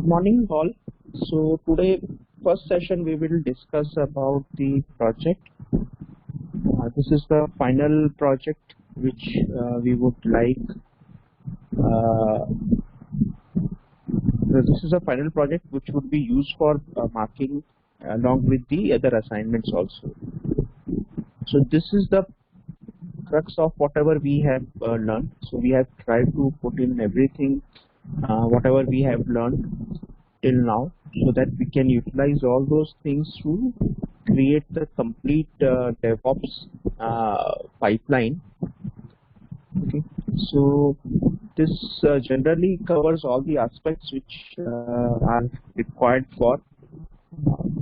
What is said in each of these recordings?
Good morning all. So today first session we will discuss about the project. This is the final project which we would like. This is a final project which would be used for marking along with the other assignments also. So this is the crux of whatever we have learned. So we have tried to put in everything whatever we have learned till now, so that we can utilize all those things to create the complete DevOps pipeline. Okay, so this generally covers all the aspects which are required for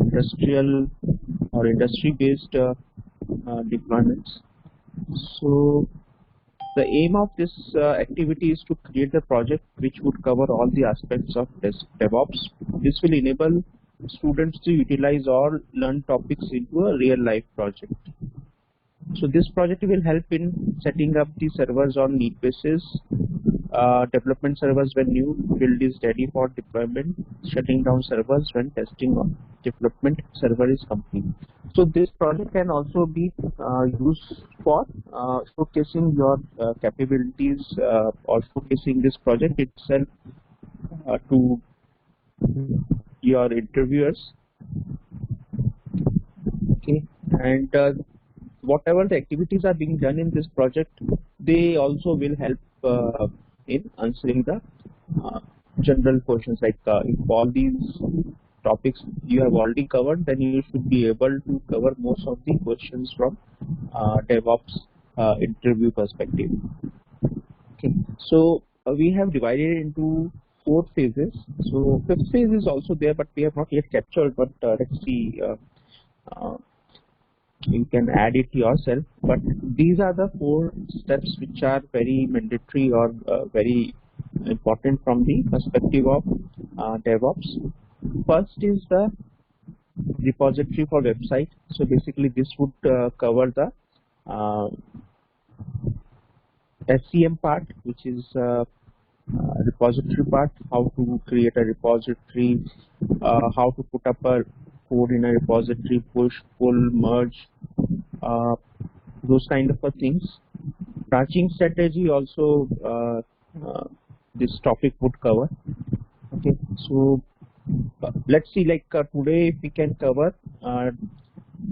industrial or industry-based deployments. So the aim of this activity is to create a project which would cover all the aspects of DevOps. This will enable students to utilize all learned topics into a real life project. So this project will help in setting up the servers on need basis, development servers when new build is ready for deployment, shutting down servers when testing on development server is complete. So this project can also be used for showcasing your capabilities or showcasing this project itself to your interviewers. Okay, and whatever the activities are being done in this project, they also will help in answering the general questions, like if all these topics you have already covered, then you should be able to cover most of the questions from DevOps interview perspective. Okay, so we have divided into 4 phases. So 5th phase is also there, but we have not yet captured. But let's see. You can add it yourself, but these are the 4 steps which are very mandatory or very important from the perspective of DevOps. First is the repository for website. So basically this would cover the SCM part, which is repository part, how to create a repository, how to put up a code in a repository, push, pull, merge, those kind of things. Branching strategy also this topic would cover. Okay, so let's see, like today if we can cover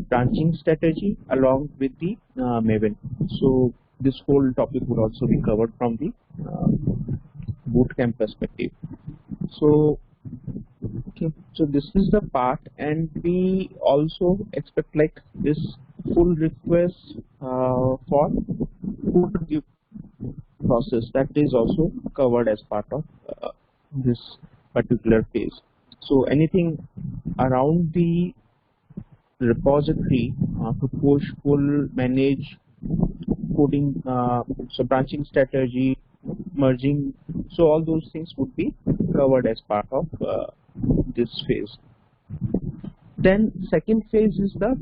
branching strategy along with the Maven. So this whole topic would also be covered from the bootcamp perspective. So okay, so this is the part, and we also expect like this full request for code review process, that is also covered as part of this particular phase. So anything around the repository to push, pull, manage, coding, so branching strategy, merging, so all those things would be covered as part of this phase. Then second phase is the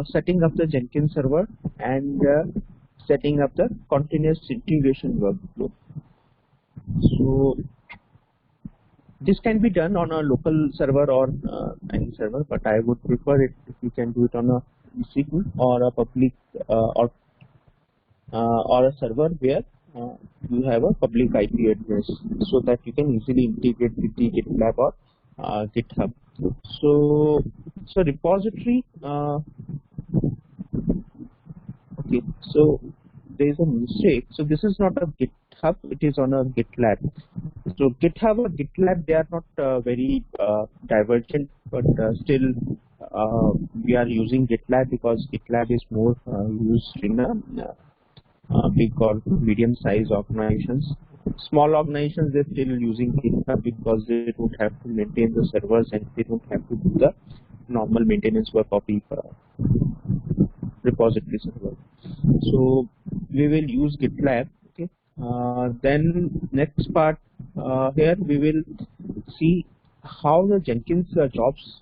setting up the Jenkins server and setting up the continuous integration workflow. So this can be done on a local server or any server, but I would prefer it if you can do it on a EC2 or a public or a server where you have a public IP address, so that you can easily integrate with the GitLab or GitHub. So repository. Okay, so there is a mistake. So this is not a GitHub; it is on a GitLab. So GitHub or GitLab, they are not very divergent, but still we are using GitLab because GitLab is more used in big or medium-sized organizations. Small organizations, they're still using GitHub because they don't have to maintain the servers and they don't have to do the normal maintenance work of the repository server. So we will use GitLab. Okay. Then next part here we will see how the Jenkins jobs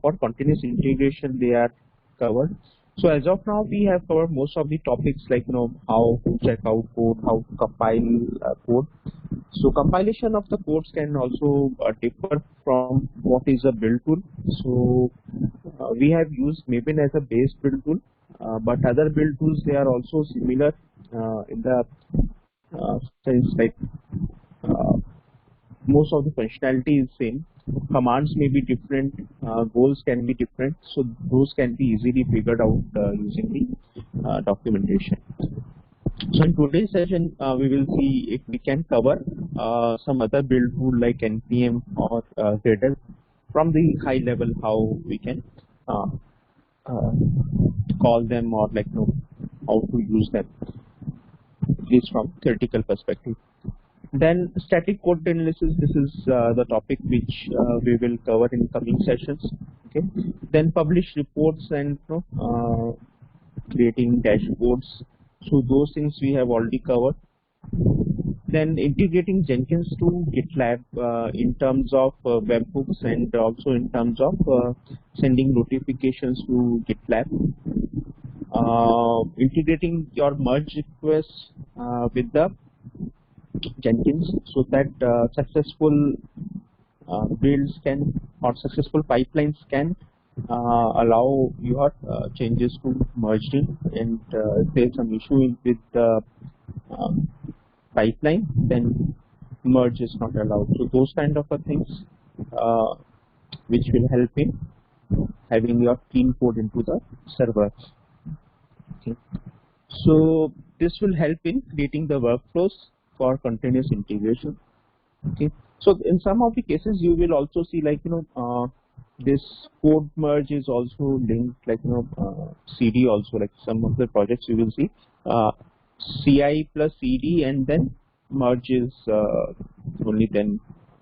for continuous integration they are covered. So as of now, we have covered most of the topics, like how to check out code, how to compile code. So compilation of the codes can also differ from what is a build tool. So we have used Maven as a base build tool, but other build tools, they are also similar in the sense like uh, most of the functionality is same. Commands may be different, goals can be different, so those can be easily figured out using the documentation. So in today's session, we will see if we can cover some other build tool like NPM or Gradle from the high level, how we can uh, uh, call them, or like how to use them, at least from theoretical perspective. Then static code analysis, this is the topic which we will cover in coming sessions. Okay. Then publish reports and creating dashboards. So those things we have already covered. Then integrating Jenkins to GitLab in terms of webhooks and also in terms of sending notifications to GitLab. Integrating your merge requests with the Jenkins so that successful builds can, or successful pipelines can allow your changes to merge in, and if there's some issue with the um, pipeline, then merge is not allowed. So those kind of things uh, which will help in having your clean code into the server. Okay. So this will help in creating the workflows for continuous integration. Okay. So in some of the cases you will also see like this code merge is also linked, like CD also, like some of the projects you will see CI plus CD and then merge is only then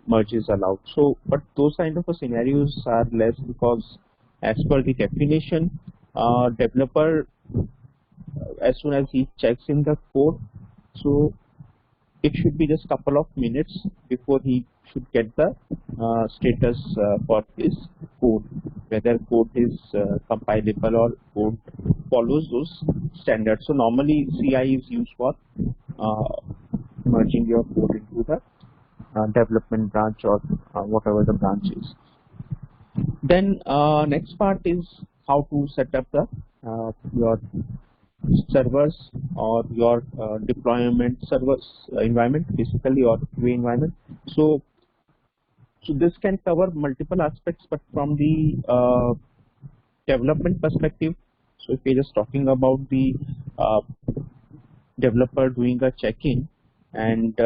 merge is allowed. So but those kind of scenarios are less, because as per the definition, developer as soon as he checks in the code, so it should be just couple of minutes before he should get the status for his code, whether code is compilable or code follows those standards. So normally CI is used for merging your code into the development branch or whatever the branch is. Then next part is how to set up the your servers or your deployment servers environment, basically, or QA environment. So this can cover multiple aspects, but from the development perspective, so if we're just talking about the uh, developer doing a check-in, and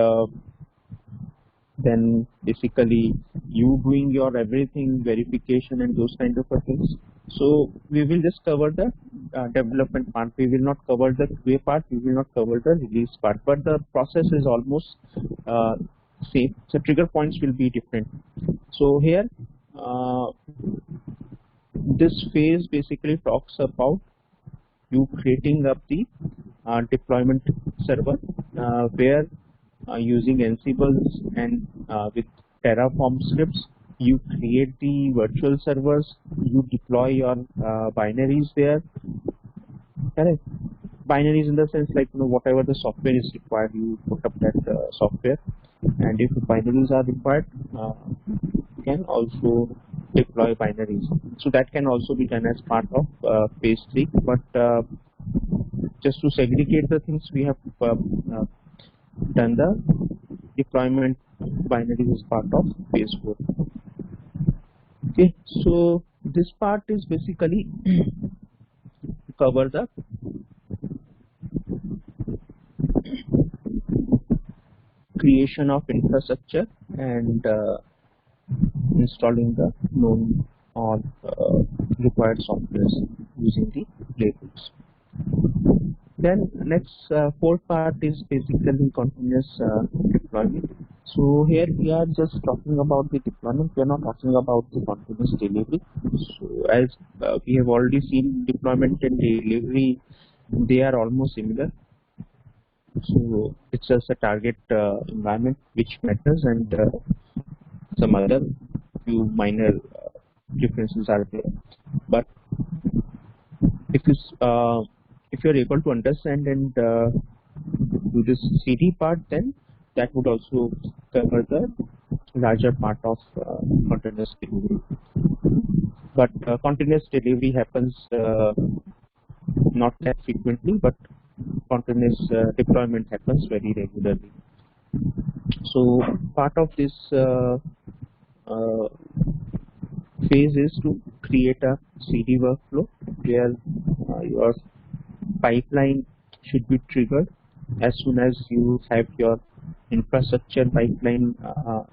then basically you doing your everything verification and those kind of things. So we will just cover the development part. We will not cover the QA part. We will not cover the release part. But the process is almost same. So trigger points will be different. So here, this phase basically talks about you creating up the deployment server where using Ansible and with Terraform scripts, you create the virtual servers, you deploy your binaries there. Correct. Binaries in the sense like whatever the software is required, you put up that software, and if binaries are required, you can also deploy binaries. So that can also be done as part of phase 3. But just to segregate the things, we have done the deployment binaries as part of phase 4. Okay, so this part is basically cover the creation of infrastructure and installing the known or required softwares using the playbooks. Then next fourth part is basically continuous deployment. So here we are just talking about the deployment. We are not talking about the continuous delivery. So as we have already seen, deployment and delivery, they are almost similar. So it's just a target environment which matters, and some other few minor differences are there. But if you're able to understand and do this CD part, then that would also cover the larger part of continuous delivery. But continuous delivery happens not that frequently, but continuous deployment happens very regularly. So part of this phase is to create a CD workflow where your pipeline should be triggered as soon as you have your infrastructure pipeline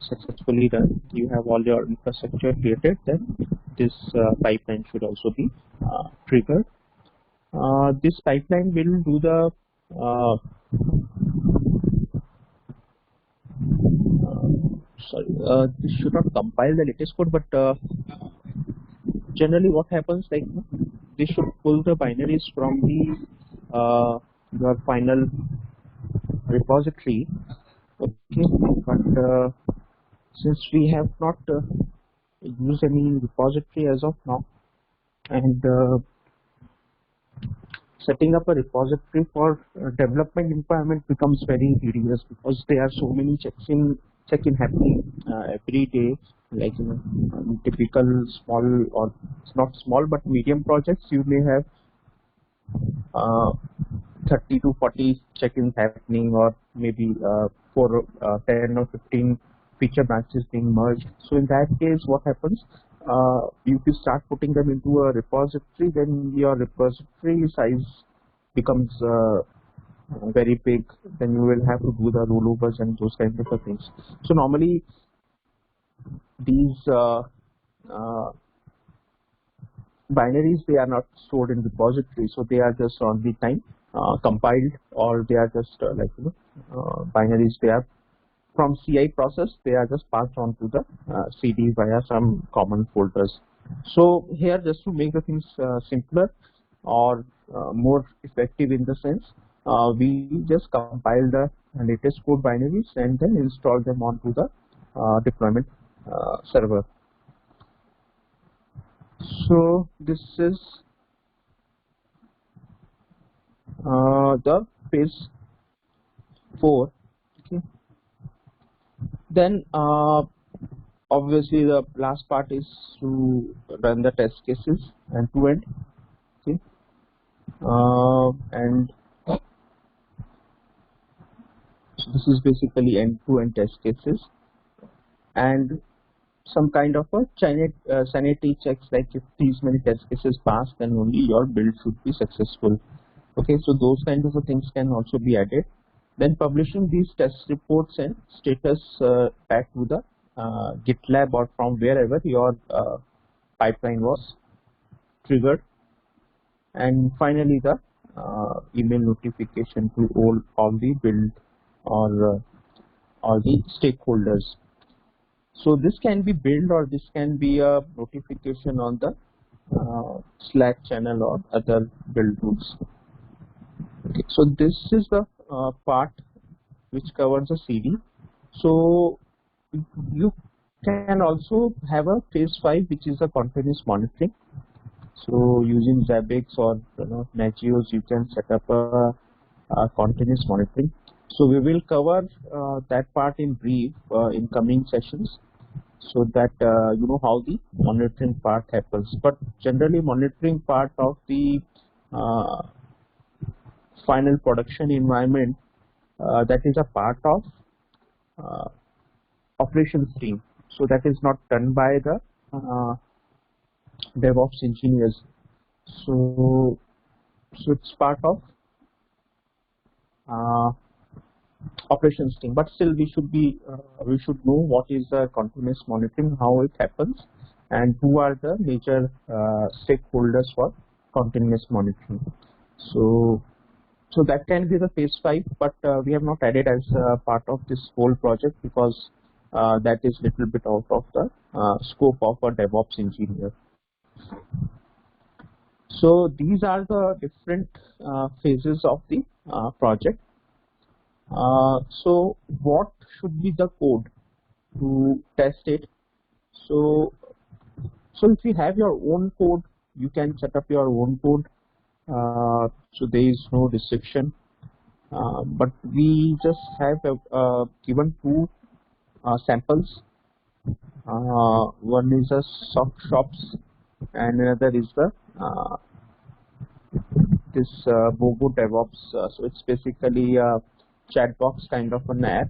successfully done. You have all your infrastructure created, then this pipeline should also be triggered. This pipeline will do the this should not compile the latest code, but generally what happens, like this should pull the binaries from the your final repository. Okay, but since we have not used any repository as of now, and setting up a repository for development environment becomes very tedious because there are so many check-in happening every day. Like typical small, or not small but medium projects, you may have 30 to 40 check-ins happening, or maybe 10 or 15 feature branches being merged. So in that case, what happens? If you start putting them into a repository, then your repository size becomes very big. Then you will have to do the rollovers and those kinds of things. So normally these binaries, they are not stored in repository, so they are just on the time compiled, or they are just binaries. They are from CI process, they are just passed on to the CD via some common folders. So here, just to make the things simpler or more effective in the sense, we just compile the latest code binaries and then install them onto the deployment server. So this is the phase 4. Okay. Then obviously the last part is to run the test cases end to end. Okay. And so this is basically end to end test cases and some kind of a sanity checks, like if these many test cases pass, then only your build should be successful. Okay, so those kinds of things can also be added. Then publishing these test reports and status back to the GitLab or from wherever your pipeline was triggered. And finally the email notification to all the build or all the stakeholders. So this can be build, or this can be a notification on the Slack channel or other build tools. Okay, so this is the part which covers the CD. So you can also have a phase 5, which is a continuous monitoring. So using Zabbix or Nagios, you can set up a continuous monitoring. So we will cover that part in brief in coming sessions, so that you know how the monitoring part happens. But generally, monitoring part of the final production environment, that is a part of operations team. So that is not done by the DevOps engineers. So it's part of operations team, but still we should know what is the continuous monitoring, how it happens, and who are the major stakeholders for continuous monitoring. So that can be the phase 5, but we have not added as part of this whole project because that is little bit out of the scope of a DevOps engineer. So these are the different phases of the project. So what should be the code to test it? So if you have your own code, you can set up your own code. So there is no restriction. but we just have given two samples. One is a sock shops and another is the this Bogo DevOps. So it's basically a chat box kind of an app.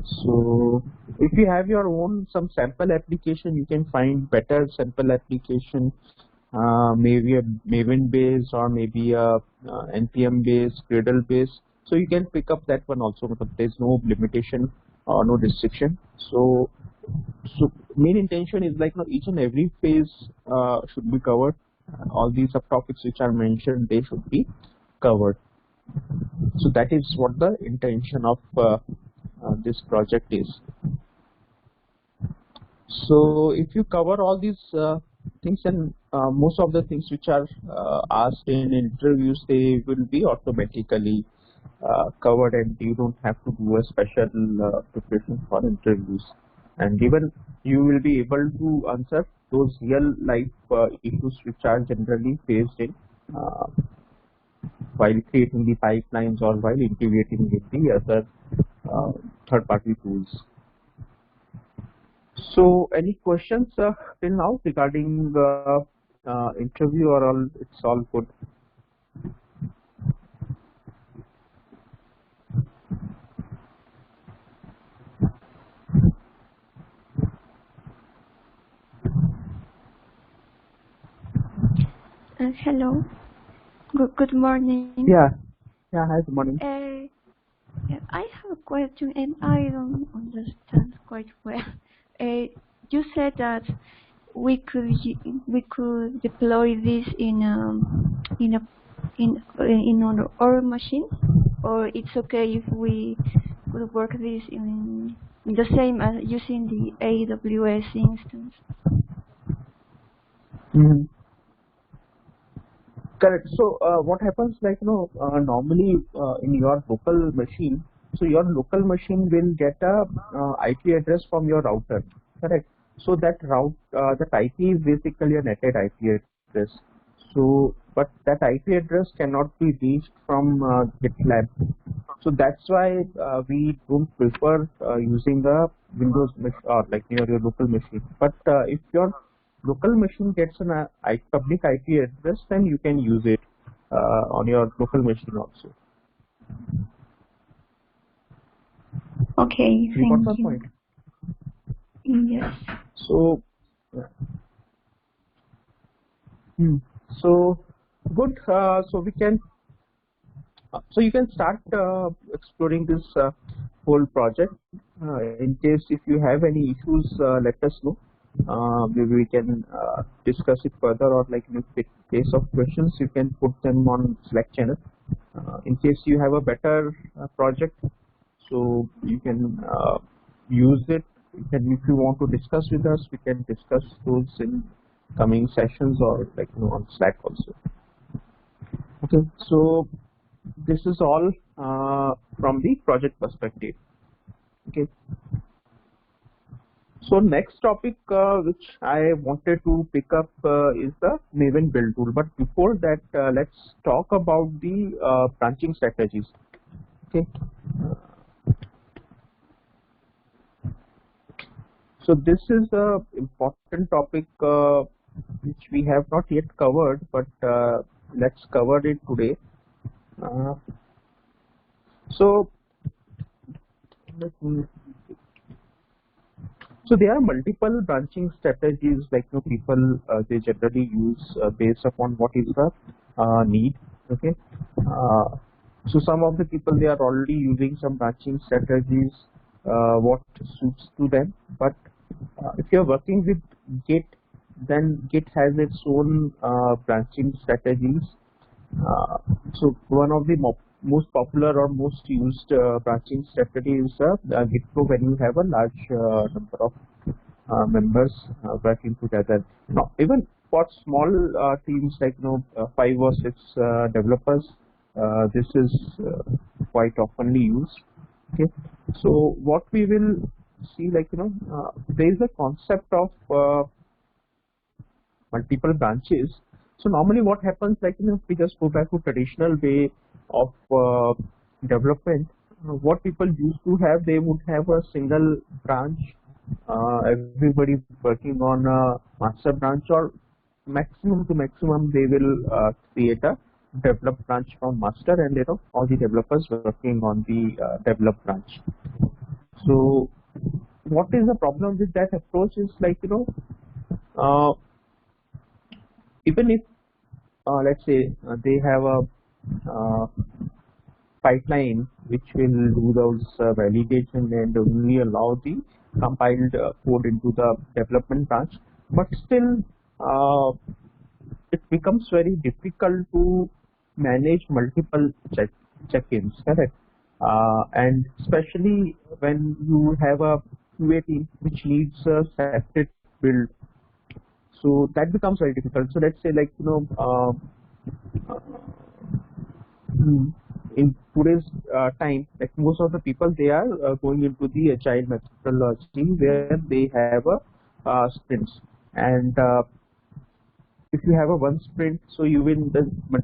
So if you have your own some sample application, you can find better sample application, maybe a Maven based or maybe a NPM based, Gradle based. So you can pick up that one also, but there's no limitation or no restriction. So main intention is like, each and every phase should be covered. All these subtopics which are mentioned, they should be covered. So that is what the intention of this project is. So if you cover all these things, and most of the things which are asked in interviews, they will be automatically covered, and you don't have to do a special preparation for interviews. And even you will be able to answer those real life issues which are generally faced in while creating the pipelines or while integrating with the other third-party tools. So, any questions till now regarding interview, or all? It's all good. Hello. Good morning. Yeah. Hi, good morning. I have a question and I don't understand quite well. You said that we could deploy this in our machine, or it's okay if we could work this in the same as using the AWS instance. Mm-hmm. Correct. So what happens, like, normally in your local machine, so your local machine will get a IP address from your router, correct? So that that IP is basically a netted IP address. So, but that IP address cannot be reached from GitLab. So that's why we don't prefer using a Windows or like near your local machine. But if your local machine gets an public IP address, then you can use it on your local machine also. Okay, You got thank my point? Yes. So, so good. So we can. So you can start exploring this whole project. In case if you have any issues, let us know. Maybe we can discuss it further, or like in case of questions, you can put them on Slack channel. In case you have a better project, so you can use it. If you want to discuss with us, we can discuss those in coming sessions, or like on Slack also. Okay, so this is all from the project perspective. Okay. So next topic which I wanted to pick up is the Maven build tool. But before that, let's talk about the branching strategies. Okay. So this is a important topic which we have not yet covered, but let's cover it today. So there are multiple branching strategies, like people they generally use based upon what is the need. Okay, so some of the people, they are already using some branching strategies what suits to them. But if you are working with Git, then Git has its own branching strategies. So one of the most popular or most used branching strategy is Git flow, when you have a large number of members working together. Now, even for small teams like 5 or 6 developers, this is quite oftenly used. Okay, so what we will see, like there is a concept of multiple branches. So normally what happens, like if we just go back to traditional way of development, what people used to have, they would have a single branch, everybody working on a master branch, or maximum to maximum they will create a develop branch from master, and all the developers working on the develop branch. So what is the problem with that approach is like uh, even if let's say they have a uh, pipeline which will do those validation and only allow the compiled code into the development branch, but still uh, it becomes very difficult to manage multiple check-ins, correct? And especially when you have a QA team which needs a separate build, so that becomes very difficult. So let's say like Hmm. in today's time, like most of the people, they are going into the agile methodology where they have a sprints, and if you have a one sprint, so you will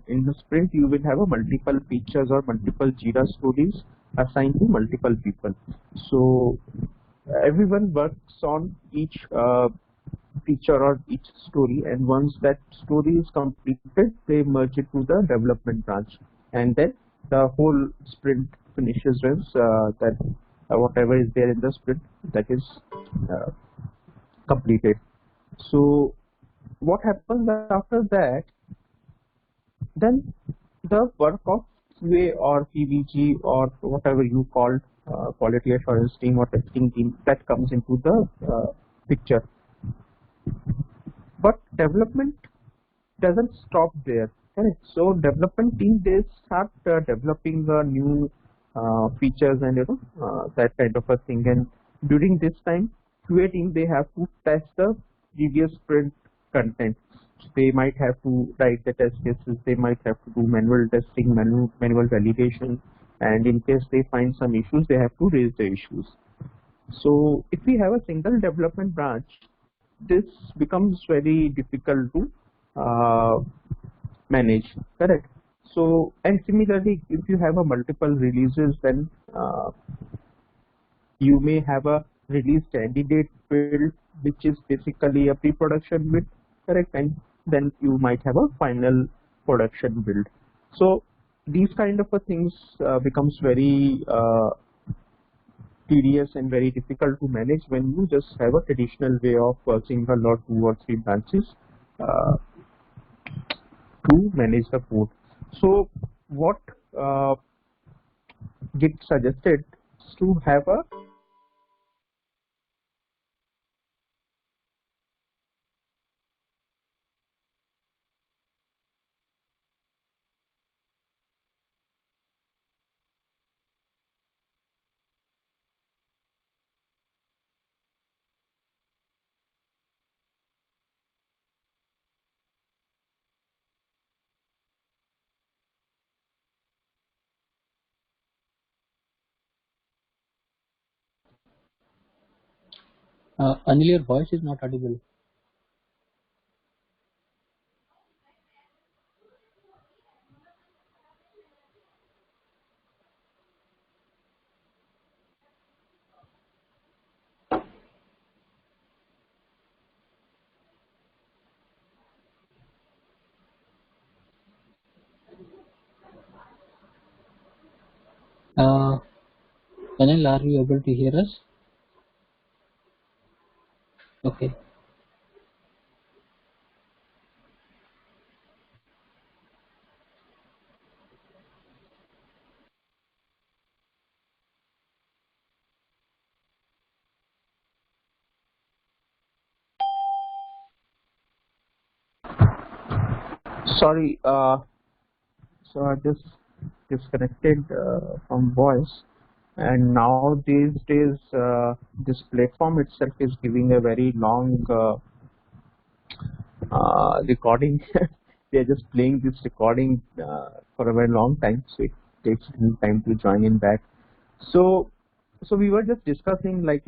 in the sprint you will have a multiple features or multiple Jira stories assigned to multiple people. So everyone works on each feature or each story, and once that story is completed, they merge it to the development branch, and then the whole sprint finishes once that whatever is there in the sprint, that is uh, completed. So what happens after that, then the work of QA or PVG or whatever you call quality assurance team or testing team, that comes into the picture. But development doesn't stop there, correct? So development team, they start developing new features and that kind of a thing. And during this time, QA team, they have to test the previous sprint content. So they might have to write the test cases. They might have to do manual testing, manual validation, and in case they find some issues, they have to raise the issues. So if we have a single development branch, this becomes very difficult to manage, correct? So, and similarly, if you have a multiple releases, then you may have a release candidate build, which is basically a pre-production build, correct? And then you might have a final production build. So these kind of things becomes very tedious and very difficult to manage when you just have a traditional way of single or two or three branches uh, to manage the code. So what Git suggested is to have a Anil, your voice is not audible. Anil, are you able to hear us? Okay. sorry. So I just disconnected from voice, and now these days this platform itself is giving a very long recording. They are just playing this recording for a very long time, so it takes time to join in back. So we were just discussing like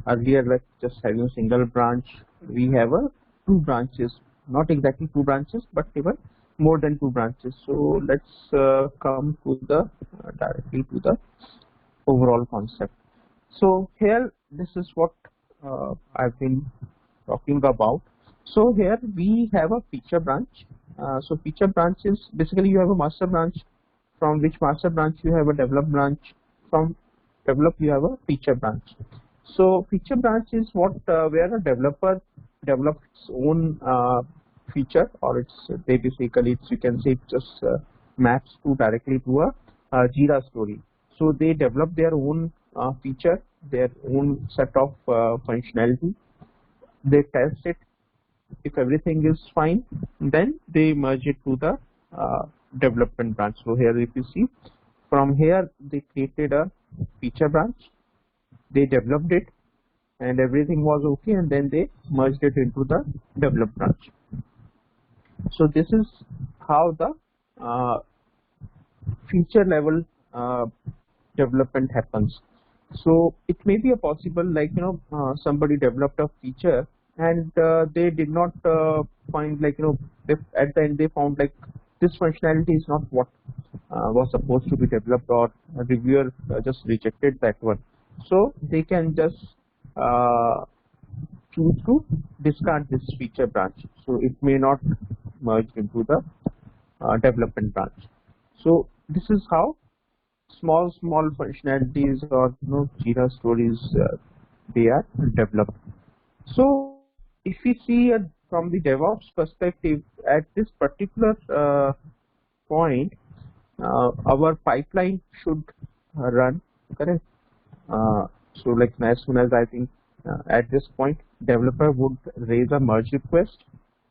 earlier, like just having a single branch. We have a two branches, not exactly two branches, but even more than 2 branches. So let's come to the directly to the overall concept. So here this is what I've been talking about. So here we have a feature branch. So feature branch is basically you have a master branch, from which master branch you have a develop branch, from develop you have a feature branch. So feature branch is what where a developer develops its own feature, or they basically you can say it just maps to directly to a Jira story. So they develop their own feature, their own set of functionality. They test it. If everything is fine, then they merge it to the development branch. So here if you see, from here they created a feature branch, they developed it and everything was okay, and then they merged it into the develop branch. So this is how the feature level development happens. So it may be a possible, like somebody developed a feature and they did not find, like if at the end they found like this functionality is not what was supposed to be developed, or a reviewer just rejected that one. So they can just choose to discard this feature branch. So it may not merge into the development branch. So this is how small functionalities or Jira stories they are developed. So if we see from the DevOps perspective, at this particular point, our pipeline should run, correct? So like as soon as I think at this point, developer would raise a merge request,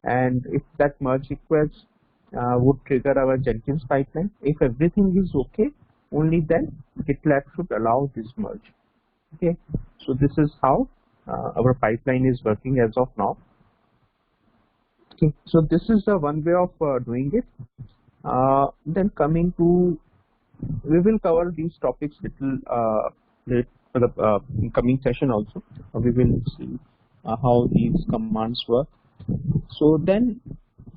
and if that merge request would trigger our Jenkins pipeline. If everything is okay, only then GitLab should allow this merge. Okay, so this is how our pipeline is working as of now. Okay, so this is the one way of doing it. Then coming to, we will cover these topics little late for the coming session also. We will see how these commands work. So then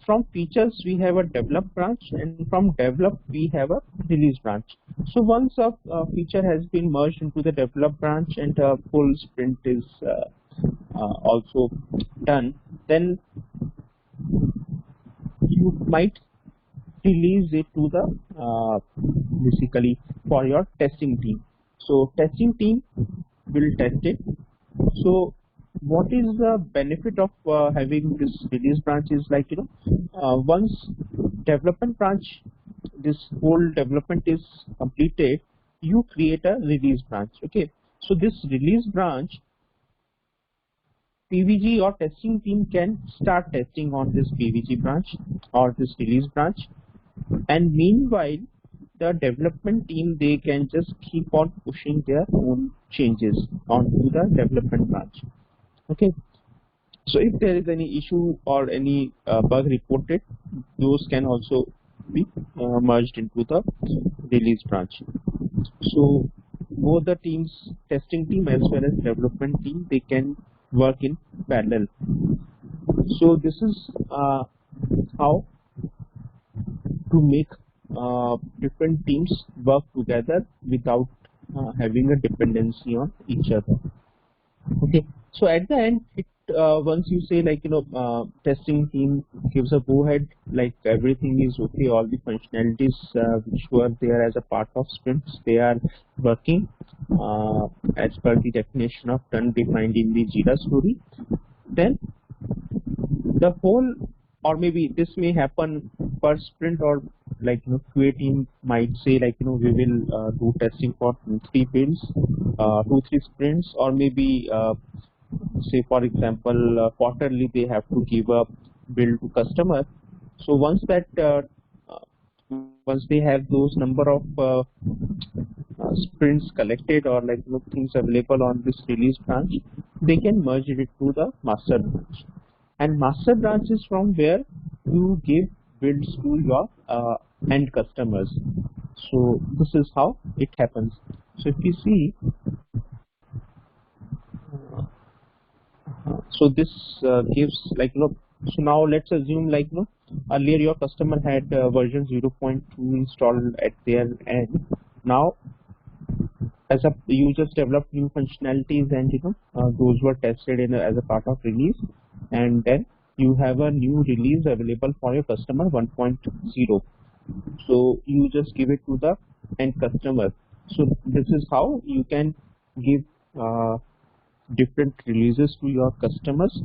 from features we have a develop branch, and from develop we have a release branch. So once a feature has been merged into the develop branch and a full sprint is also done, then you might release it to the basically for your testing team. So testing team will test it. So what is the benefit of having this release branch is, like once development branch, this whole development is completed, you create a release branch. Okay, so this release branch, PVG or testing team can start testing on this PVG branch or this release branch, and meanwhile the development team, they can just keep on pushing their own changes onto the development branch. Okay, so if there is any issue or any bug reported, those can also be merged into the release branch. So both the teams, testing team as well as development team, they can work in parallel. So this is how to make different teams work together without having a dependency on each other. Okay, so at the end, it once you say, like testing team gives a go ahead, like everything is okay, all the functionalities which were there as a part of sprints, they are working as per the definition of done defined in the Jira story, then the whole, or maybe this may happen per sprint, or like QA team might say, like we will do testing for 2-3 builds, 2-3 sprints, or maybe say for example quarterly they have to give a build to customer. So once that once they have those number of sprints collected, or like things available on this release branch, they can merge it to the master branch. And master branch is from where you give builds to your end customers. So this is how it happens. So if you see, so this gives, like so now let's assume, like earlier your customer had version 0.2 installed at their end. Now as a you just developed new functionalities, and those were tested in as a part of release, and then you have a new release available for your customer 1.0. so you just give it to the end customer. So this is how you can give different releases to your customers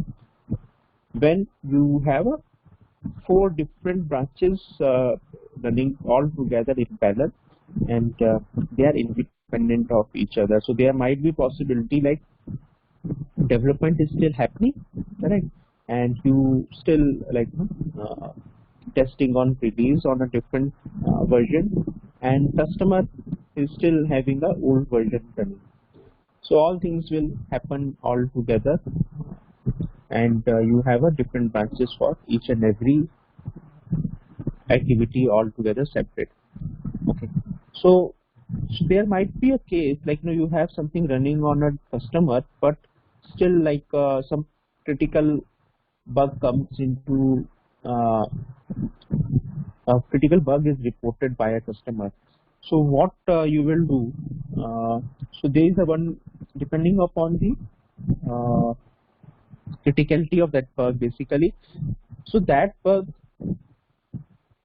when you have a 4 different branches running all together in parallel, and they are independent of each other. So there might be possibility like development is still happening, correct, and you still like testing on release on a different version, and customer is still having a old version running. So all things will happen all together, and you have a different branches for each and every activity all together separate. Okay, so there might be a case like you have something running on a customer, but still like some critical bug comes into a critical bug is reported by a customer. So what you will do, so there is a one depending upon the criticality of that bug basically. So that bug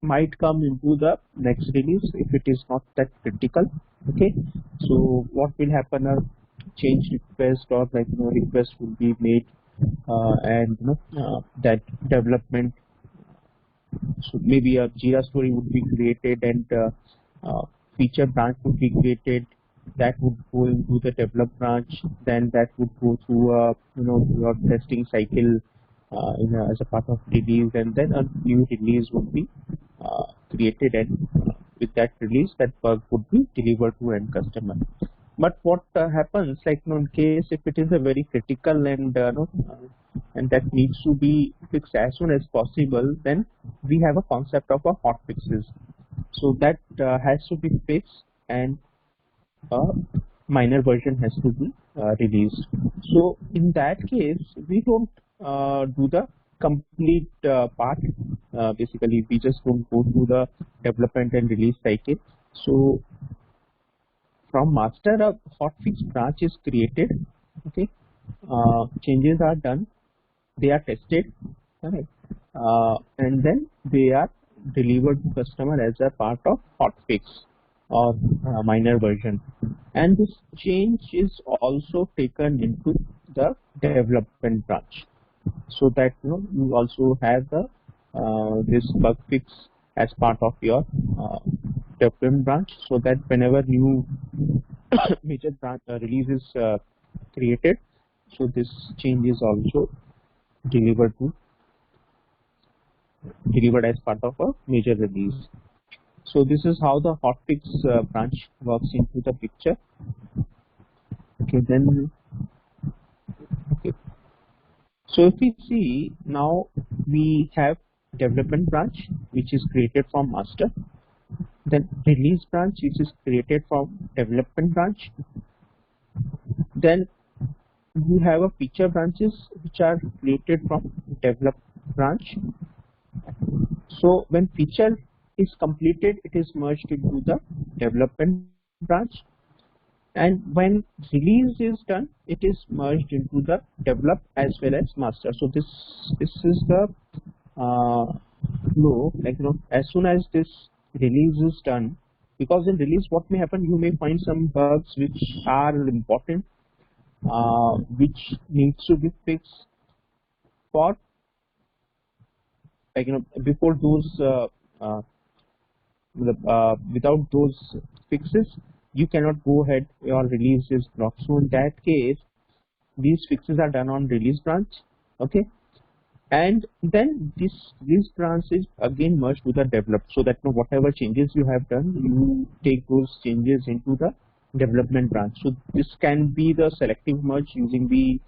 might come into the next release if it is not that critical. Okay, so what will happen, a change request or like request will be made, and that development, so maybe a Jira story would be created, and feature branch would be created, that would go into the develop branch, then that would go through your testing cycle as a part of release, and then a new release would be created, and with that release that bug would be delivered to end customer. But what happens like in case if it is a very critical and and that needs to be fixed as soon as possible, then we have a concept of a hot fixes. So that has to be fixed, and a minor version has to be released. So in that case we don't do the complete part, basically we just don't go through the development and release cycle. So from master a hotfix branch is created, okay, changes are done, they are tested, correct, and then they are delivered to customer as a part of hotfix or minor version, and this change is also taken into the development branch, so that you also have the this bug fix as part of your development branch, so that whenever new major branch release is created, so this change is also delivered as part of a major release. So this is how the hotfix branch works into the picture. Okay, then okay. So if we see now, we have development branch which is created from master, then release branch which is created from development branch, then you have a feature branches which are created from develop branch. So when feature is completed, it is merged into the development branch, and when release is done, it is merged into the develop as well as master. So this is the flow, like as soon as this release is done, because in release what may happen, you may find some bugs which are important, which needs to be fixed for like before those without those fixes you cannot go ahead, your release is blocked. So in that case these fixes are done on release branch, okay, and then this branch is again merged to the develop, so that whatever changes you have done, you take those changes into the development branch. So this can be the selective merge using the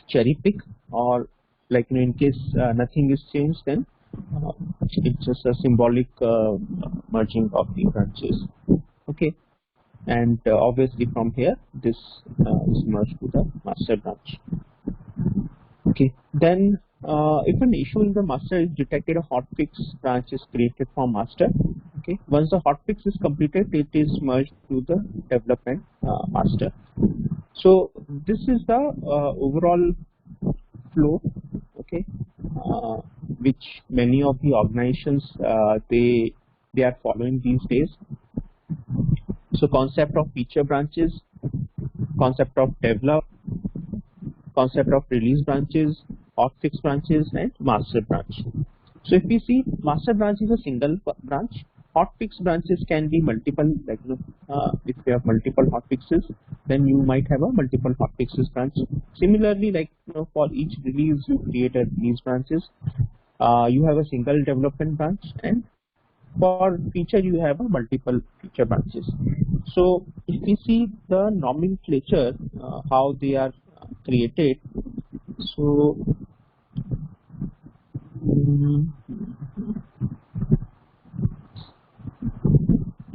cherry pick, or like in case nothing is changed, then it's just a symbolic merging of the branches, okay, and obviously from here this is merged to the master branch. Okay, then if an issue in the master is detected, a hotfix branch is created for master. Okay, once the hotfix is completed, it is merged to the development master. So this is the overall flow, okay, which many of the organizations they are following these days. So concept of feature branches, concept of develop, concept of release branches, hotfix branches, and master branch. So if we see, master branch is a single branch. Hotfix branches can be multiple, like if you have multiple hotfixes, then you might have a multiple hotfixes branch. Similarly, like for each release, you create a release branches. You have a single development branch, and for feature you have a multiple feature branches. So if we see the nomenclature, how they are created, so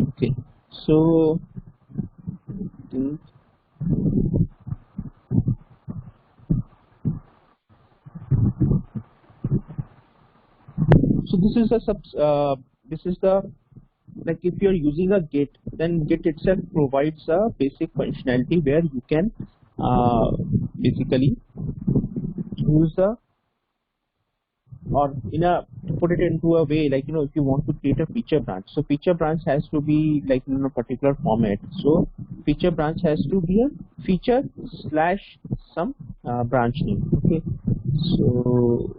okay, so this is the like if you are using a Git, then Git itself provides a basic functionality where you can basically use the, or put it into a way, like if you want to create a feature branch, so feature branch has to be like in a particular format. So feature branch has to be a feature slash some branch name. Okay, so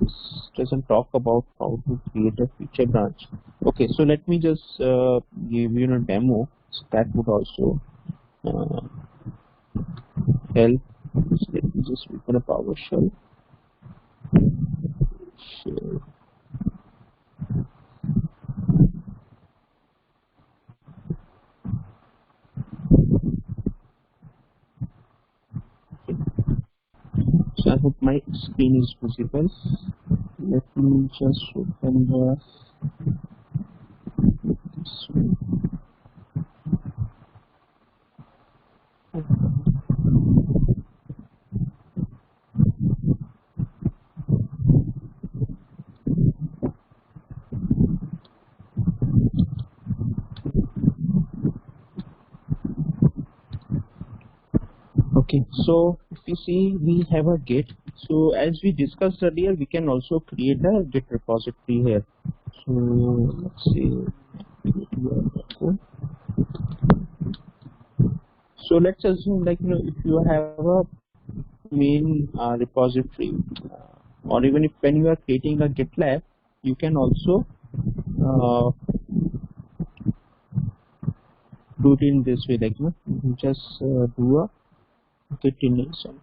this doesn't talk about how to create a feature branch. Okay, so let me just give you a demo, so that would also help. So let me just open a PowerShell. Sure. So I hope my screen is visible. Let me just open the this one. Okay, so if you see, we have a Git. So as we discussed earlier, we can also create a Git repository here. So let's see. So let's assume, like if you have a main repository, or even if when you are creating a GitLab, you can also do it in this way, like you just do a Git initial.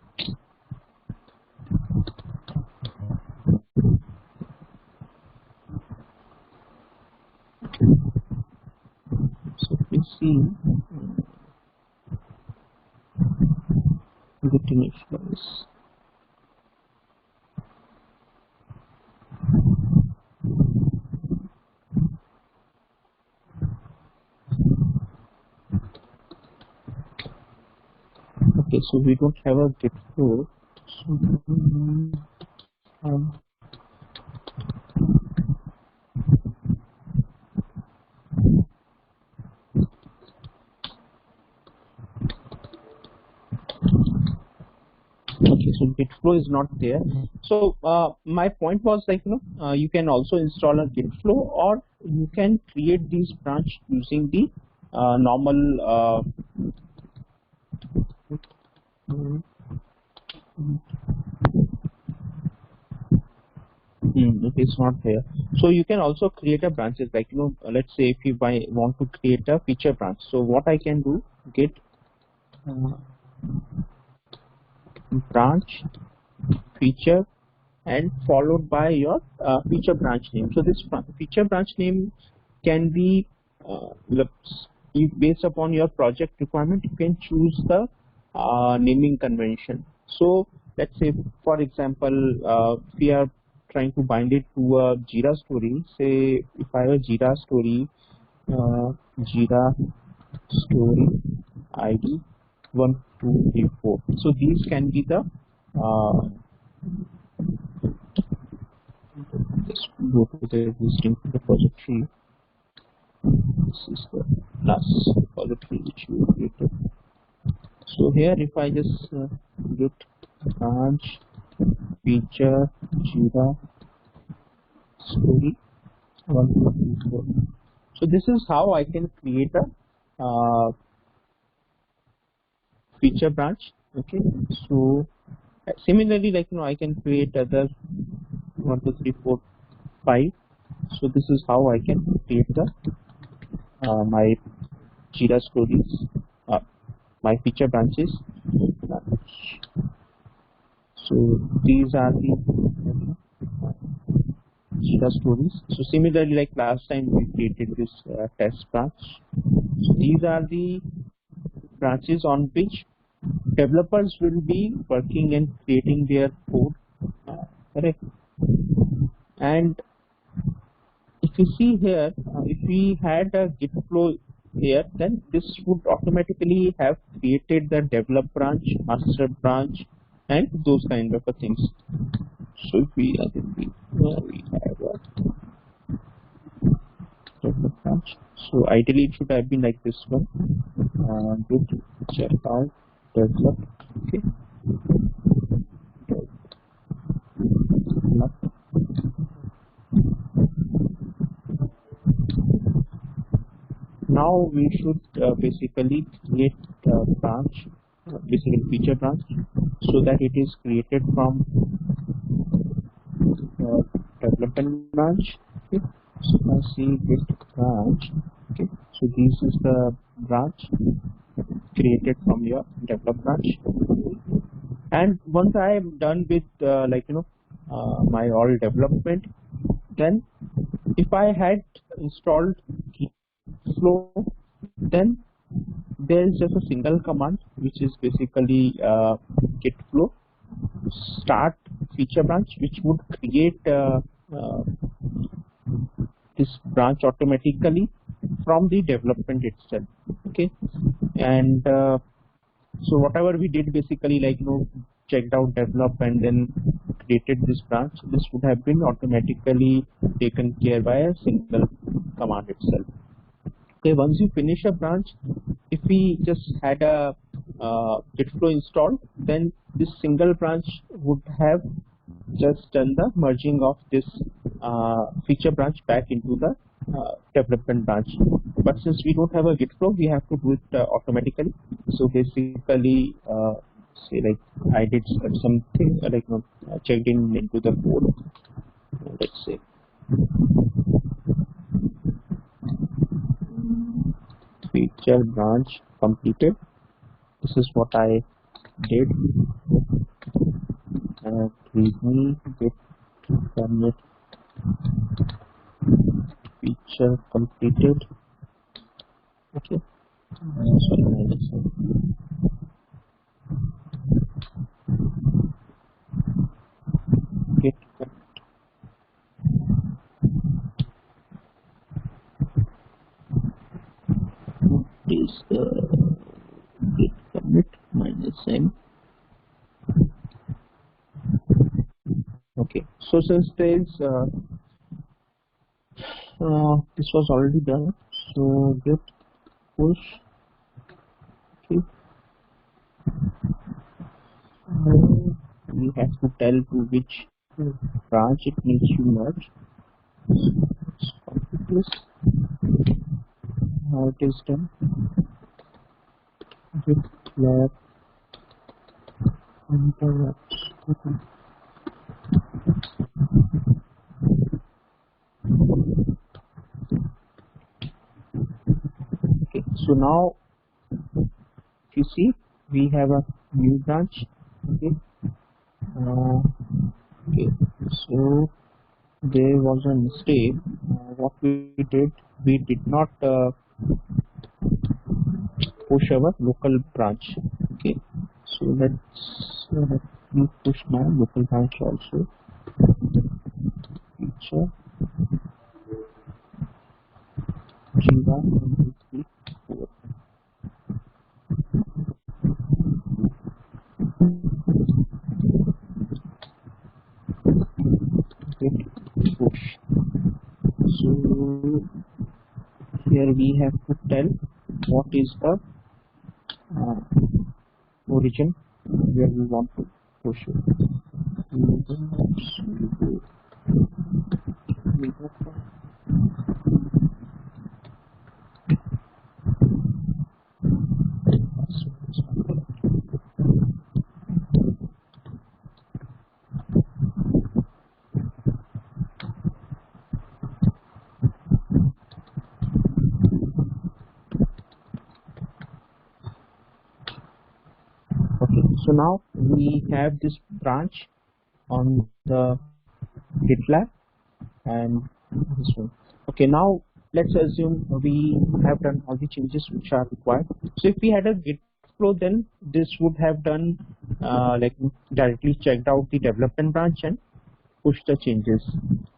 So if you see Git initialize. Okay, so we don't have a Git flow. So okay, so Git flow is not there. So my point was, like you can also install a Git flow, or you can create these branch using the normal okay, it's not there. So you can also create a branches, like let's say if you want to create a feature branch. So what I can do, Git branch feature, and followed by your feature branch name. So this feature branch name can be based upon your project requirement. You can choose the naming convention. So let's say, for example, we are trying to bind it to a Jira story. Say if I have a Jira story, Jira story ID 1, 2, 3, 4. So these can be the Just go to the existing repository. This is the last repository which we created. So here, if I just git branch feature Jira story 1, 2, 3, 4. So this is how I can create a feature branch. Okay. So similarly, like I can create other 1, 2, 3, 4, 5. So this is how I can create the my Jira stories, my feature branches. So these are the Jira stories. So similarly, like last time we created this test branch. So these are the branches on which developers will be working and creating their code. Correct. And if you see here, if we had a git flow here, then this would automatically have created the develop branch, master branch, and those kind of things. So if we have a develop branch, so ideally it should have been like this one. Git check out develop. Okay. Develop. Now we should basically create a branch, basically feature branch, so that it is created from development branch. Okay. So I see git branch. Okay. So this is the branch created from your develop branch. And once I am done with my all development, then if I had installed Gitflow, then there is just a single command which is basically Gitflow start feature branch, which would create this branch automatically from the development itself. Okay. And so whatever we did, basically checked out develop and then created this branch, this would have been automatically taken care by a single command itself. Okay, once you finish a branch, if we just had a Gitflow installed, then this single branch would have just done the merging of this feature branch back into the development branch. But since we don't have a Gitflow, we have to do it automatically. So basically, say like I did something checked in into the code. Let's say feature branch completed. This is what I did. Readme git commit feature completed. Okay. Sorry, git is git commit -m. Okay, so since there is this was already done, so git push. Okay, we have to tell to which branch it needs to merge. Let's copy this. How it is done. Git lab interrupts. Okay, so now if you see, we have a new branch. Okay, okay, so there was a mistake. What we did not push our local branch. Okay, so let me push my local branch also. Feature Jira 1, 2, 3, 4. here we have to tell what is the origin where we want to push it. Okay, so now we have this branch on the GitLab and this one. Okay, now let's assume we have done all the changes which are required. So if we had a Git flow, then this would have done like directly checked out the development branch and push the changes,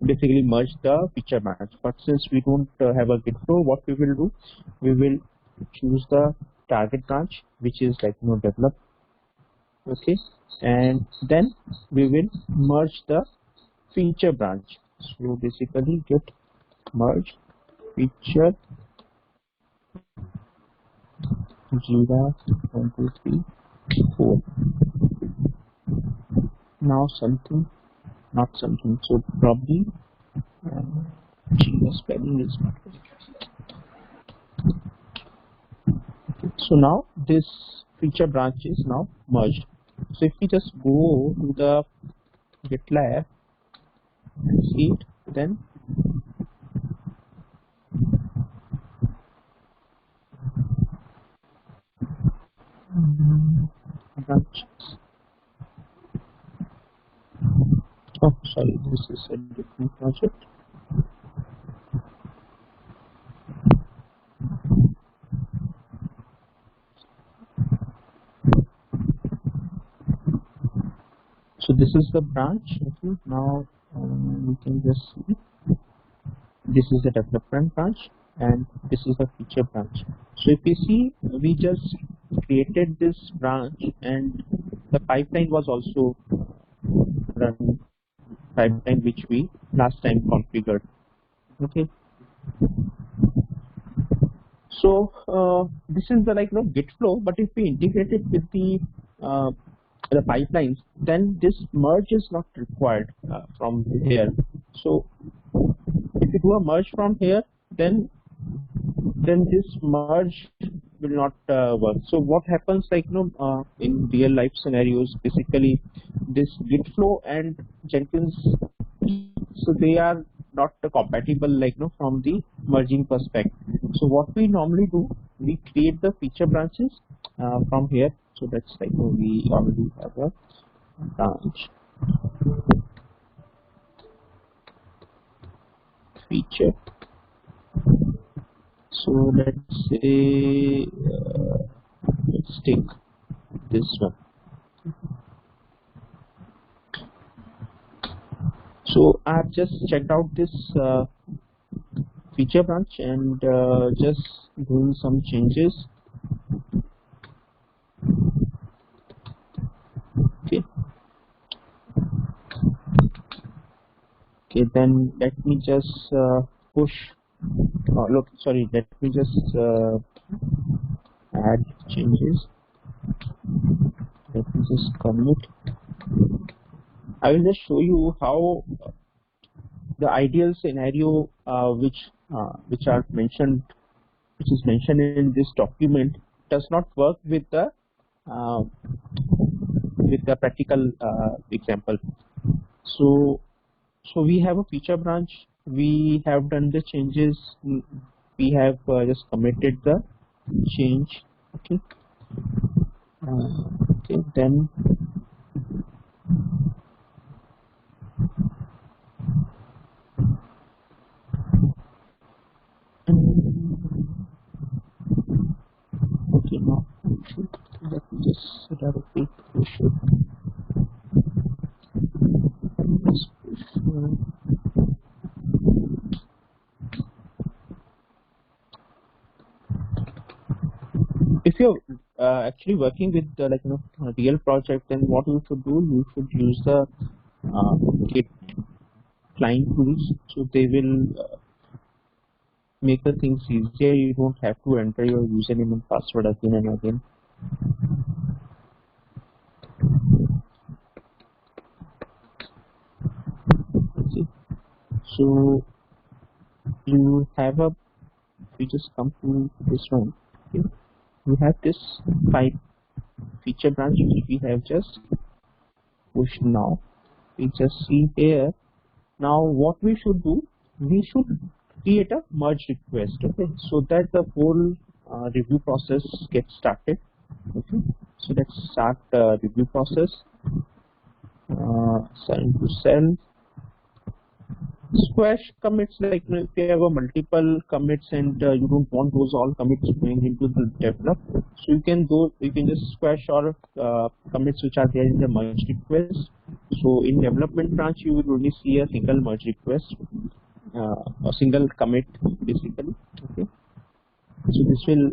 basically merge the feature branch. But since we don't have a Git flow, what we will do, we will choose the target branch, which is like develop. Okay, and then we will merge the feature branch. So basically git merge feature Jira 1 2 3 4. Now something, not something. So probably Jira spelling is not good. Okay, so now this feature branch is now merged. So if we just go to the GitLab and see it, then branches. Oh, sorry, this is a different project. So this is the branch. Okay, now we can just see this is the development branch and this is the feature branch. So if you see, we just created this branch and the pipeline was also run, pipeline which we last time configured. Okay, so this is the Git flow, but if we integrate it with the pipelines, then this merge is not required from here. So if you do a merge from here, then this merge will not work. So what happens in real life scenarios, basically this Git flow and Jenkins, so they are not compatible from the merging perspective. So what we normally do, we create the feature branches from here. So that's we already have a branch feature. So let's say let's take this one. So I've just checked out this feature branch and just doing some changes. Okay, then let me just push. Look, sorry, let me just add changes. Let me just commit. I will just show you how the ideal scenario which is mentioned in this document does not work with the practical example. So we have a feature branch, we have done the changes, we have just committed the change. Okay, okay, then okay, now let me just directly push it. If you're actually working with a real project, then what you should do, you should use the Git client tools. So they will make the things easier. You don't have to enter your username and password again and again. Okay. So you have a, we just come to this one. Okay. We have this pipe feature branch which we have just pushed now. We just see here. Now what we should do, we should create a merge request, okay, so that the whole review process gets started. Okay, so let's start the review process. Assign to self. Squash commits, like if you have a multiple commits and you don't want those all commits going into the develop, so you can just squash all commits which are there in the merge request. So in development branch you will only see a single merge request, a single commit basically. Okay, so this will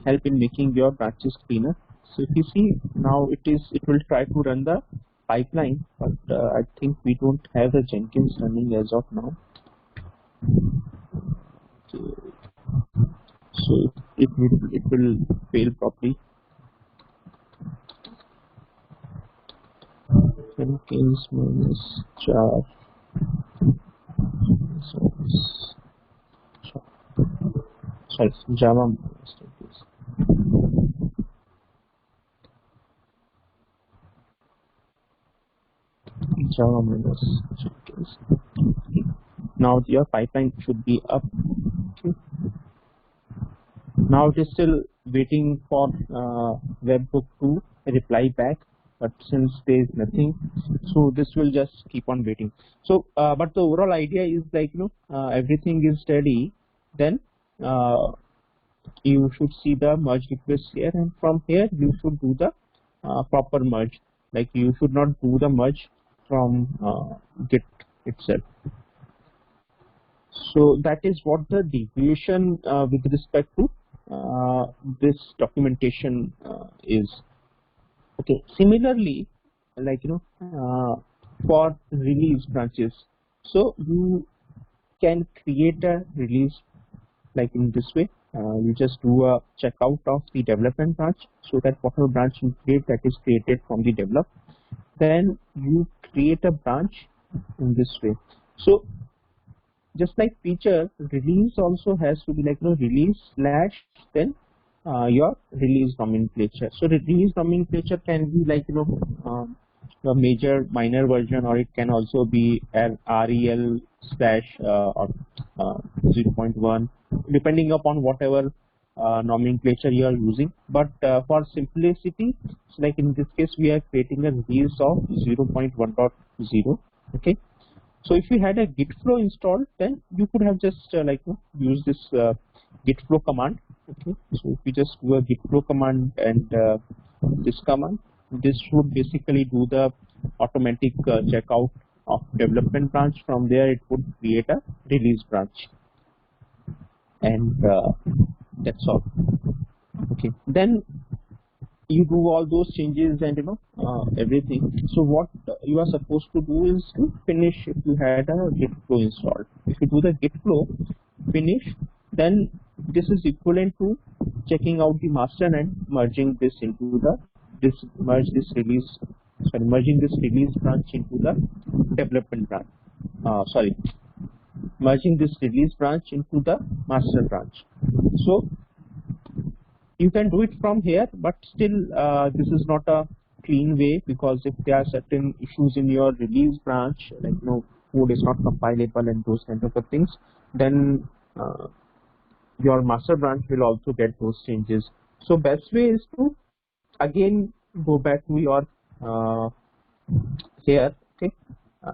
help in making your branches cleaner. So if you see now, it will try to run the pipeline, but I think we don't have the Jenkins running as of now. Okay. So it will fail properly. Jenkins minus jar. Sorry, Java minus Jenkins. Java minus Jenkins. Now your pipeline should be up. Okay. Now it is still waiting for webhook to reply back, but since there is nothing, so this will just keep on waiting. So but the overall idea is like, everything is steady, then you should see the merge request here, and from here you should do the proper merge. Like you should not do the merge from Git itself. So that is what the deviation with respect to this documentation is. Okay. Similarly, like for release branches, so you can create a release like in this way. You just do a checkout of the development branch, so that whatever branch you create, that is created from the develop. Then you create a branch in this way. So just like feature, release also has to be like release slash then your release nomenclature. So the release nomenclature can be like a major minor version, or it can also be an rel slash or 0.1, depending upon whatever nomenclature you are using. But for simplicity, so like in this case we are creating a release of 0.1.0. okay. So if you had a git flow installed, then you could have just use this git flow command. Okay, so if you just do a git flow command and this command, this would basically do the automatic checkout of development branch. From there it would create a release branch, and that's all. Okay, then you do all those changes and everything. So what you are supposed to do is to finish. If you had a git flow installed, if you do the git flow finish, then this is equivalent to checking out the master and merging this into the merging this release branch into the development branch. Merging this release branch into the master branch. So you can do it from here, but still this is not a clean way, because if there are certain issues in your release branch, like code is not compilable and those kind of things, then your master branch will also get those changes. So best way is to again go back to your here, okay,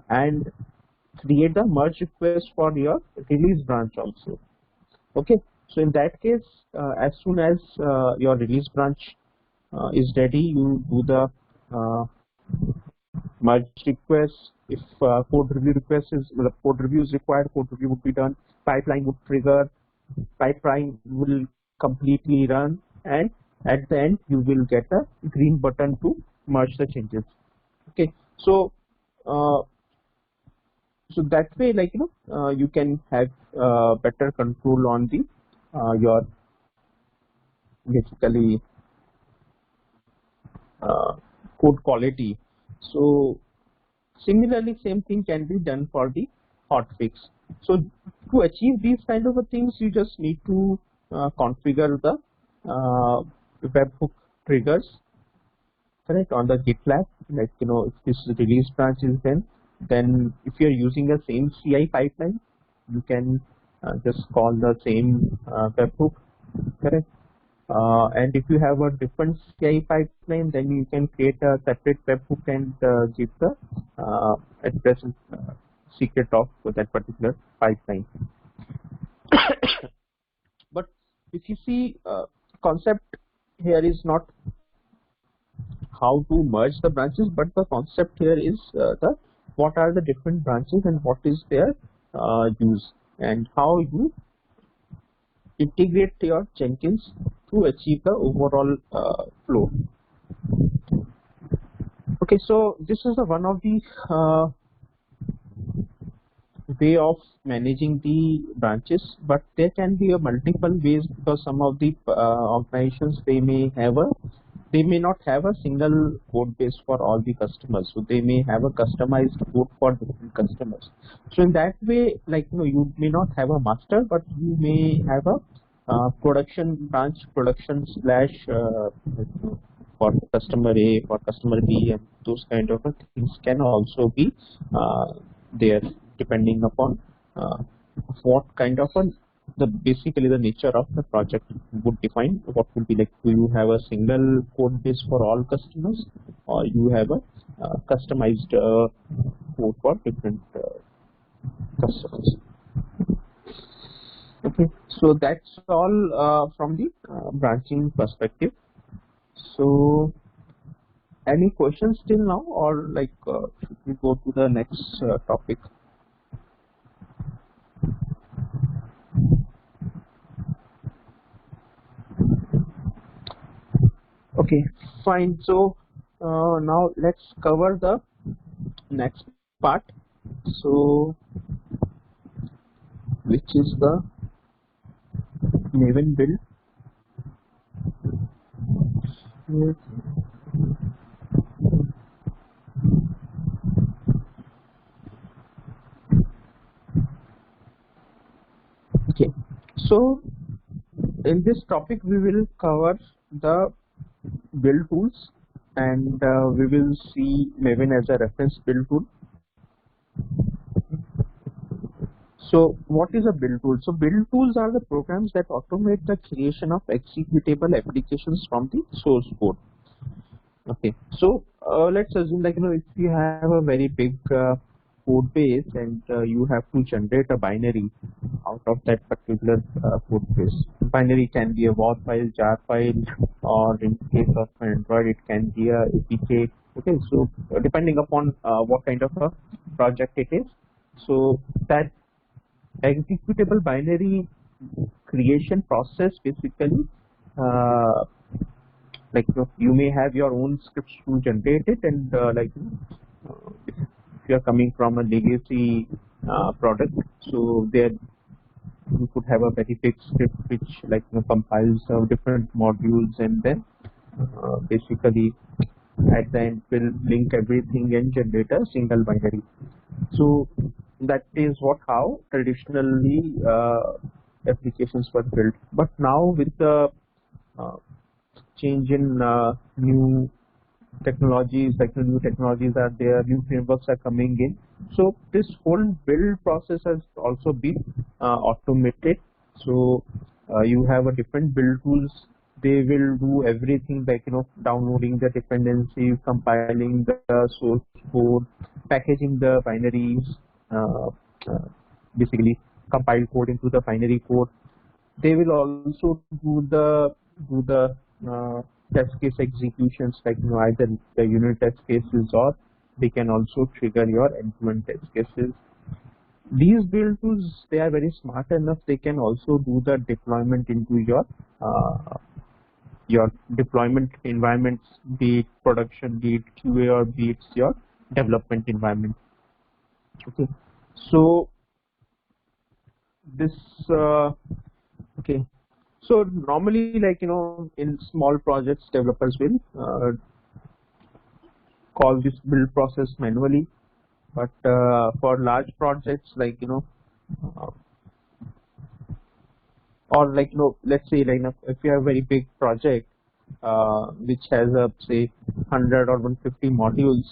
and create the merge request for your release branch also. Okay, so in that case, as soon as your release branch is ready, you do the merge request. If code review request is code review is required, code review would be done. Pipeline would trigger. Pipeline will completely run, and at the end you will get a green button to merge the changes. Okay, so So that way, like you can have better control on the your basically code quality. So similarly, same thing can be done for the hotfix. So to achieve these kind of things, you just need to configure the webhook triggers, correct, on the GitLab. Like if this release branch is then if you are using the same CI pipeline, you can just call the same webhook, correct. And if you have a different CI pipeline, then you can create a separate webhook and give the address and secret of that particular pipeline. But if you see, concept here is not how to merge the branches, but the concept here is the what are the different branches and what is their use and how you integrate your Jenkins to achieve the overall flow. Okay, so this is one of the way of managing the branches, but there can be a multiple ways because some of the organizations they may not have a single code base for all the customers, so they may have a customized code for different customers. So in that way, like you may not have a master, but you may have a production branch, production slash for customer A, for customer B, and those kind of things can also be there, depending upon what kind of basically the nature of the project would define what would be like. Do you have a single code base for all customers, or you have a customized code for different customers? Okay, so that's all from the branching perspective. So any questions till now, or like should we go to the next topic? Okay, fine. So now let's cover the next part. So which is the Maven build. Okay, so in this topic we will cover the build tools, and we will see Maven as a reference build tool. So what is a build tool? So build tools are the programs that automate the creation of executable applications from the source code. Okay, so let's assume like if you have a very big code base and you have to generate a binary out of that particular code base. Binary can be a WAR file, jar file, or in case of Android it can be a APK. Okay, so depending upon what kind of a project it is, so that executable binary creation process basically like you may have your own scripts to generate it, and if you are coming from a legacy product, so there you could have a very big script which like compiles different modules, and then basically at the end will link everything and generate a single binary. So that is how traditionally applications were built. But now with the change in new technologies, like the new technologies are there, new frameworks are coming in, so this whole build process has also been automated. So you have a different build tools, they will do everything like downloading the dependencies, compiling the source code, packaging the binaries, basically compile code into the binary code. They will also do the test case executions, like either the unit test cases, or they can also trigger your end-to-end test cases. These build tools, they are very smart enough, they can also do the deployment into your deployment environments, be it production, be it QA, or be it your development environment. Okay, So this okay. So normally, like in small projects, developers will call this build process manually. But for large projects, like uh, or like let's say like if you have a very big project which has a say 100 or 150 modules,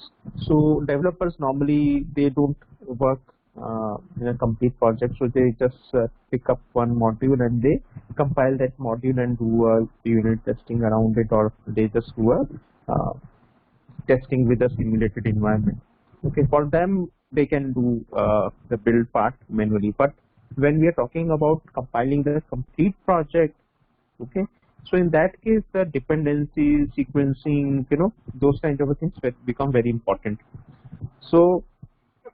so developers normally they don't work in a complete project, so they just pick up one module and they compile that module and do a unit testing around it, or they just do a testing with a simulated environment. Okay, for them they can do the build part manually, but when we are talking about compiling the complete project, okay, so in that case the dependency sequencing, those kind of things become very important. So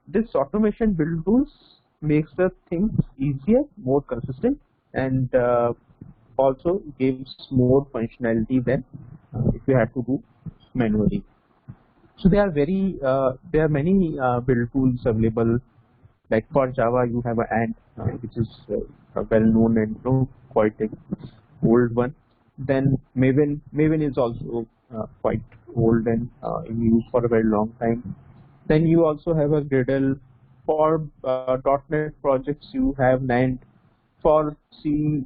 this automation build tools makes the things easier, more consistent, and also gives more functionality than if you had to do manually. So there are many build tools available. Like for Java, you have an Ant, which is well known and quite a old one. Then Maven is also quite old and in use for a very long time. Then you also have a Gradle. For .NET projects, you have Nand. For C#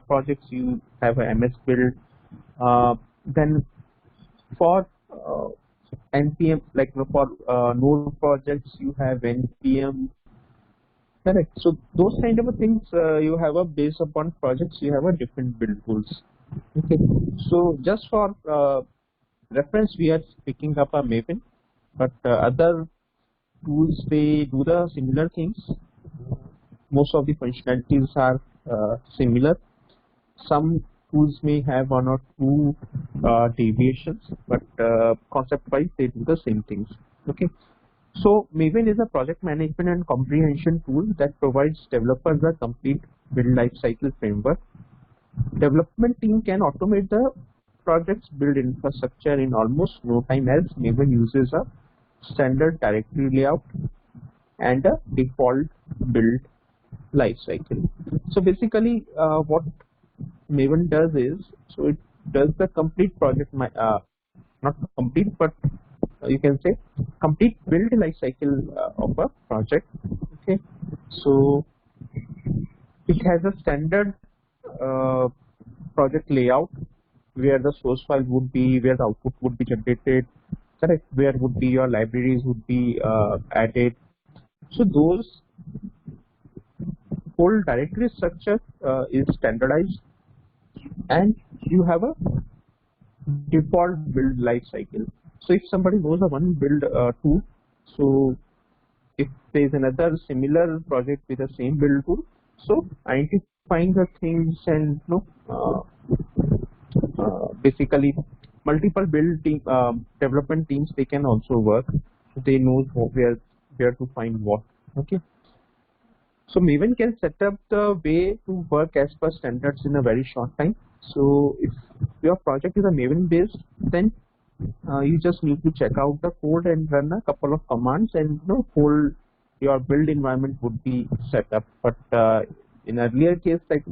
projects, you have a MS Build. Then for npm, like for node projects, you have npm. Correct. So those kind of things, you have a based upon projects, you have a different build tools. Okay. So just for reference, we are picking up a Maven, but other tools they do the similar things. Most of the functionalities are similar. Some tools may have one or two deviations, but concept-wise they do the same things. Okay. So Maven is a project management and comprehension tool that provides developers a complete build lifecycle framework. Development team can automate the project's build infrastructure in almost no time, as Maven uses a standard directory layout and a default build lifecycle. So basically, what Maven does is, so it does the complete project, not complete, but you can say complete build life cycle of a project. Okay, so it has a standard project layout where the source file would be, where the output would be generated, correct, where would be your libraries would be added. So those whole directory structure is standardized, and you have a default build life cycle. So if somebody knows a one build tool, so if there is another similar project with the same build tool, so identifying the things and basically multiple build team development teams, they can also work. So they know where to find what. Okay. So Maven can set up the way to work as per standards in a very short time. So if your project is a Maven based, then you just need to check out the code and run a couple of commands, and whole your build environment would be set up. But in earlier case, like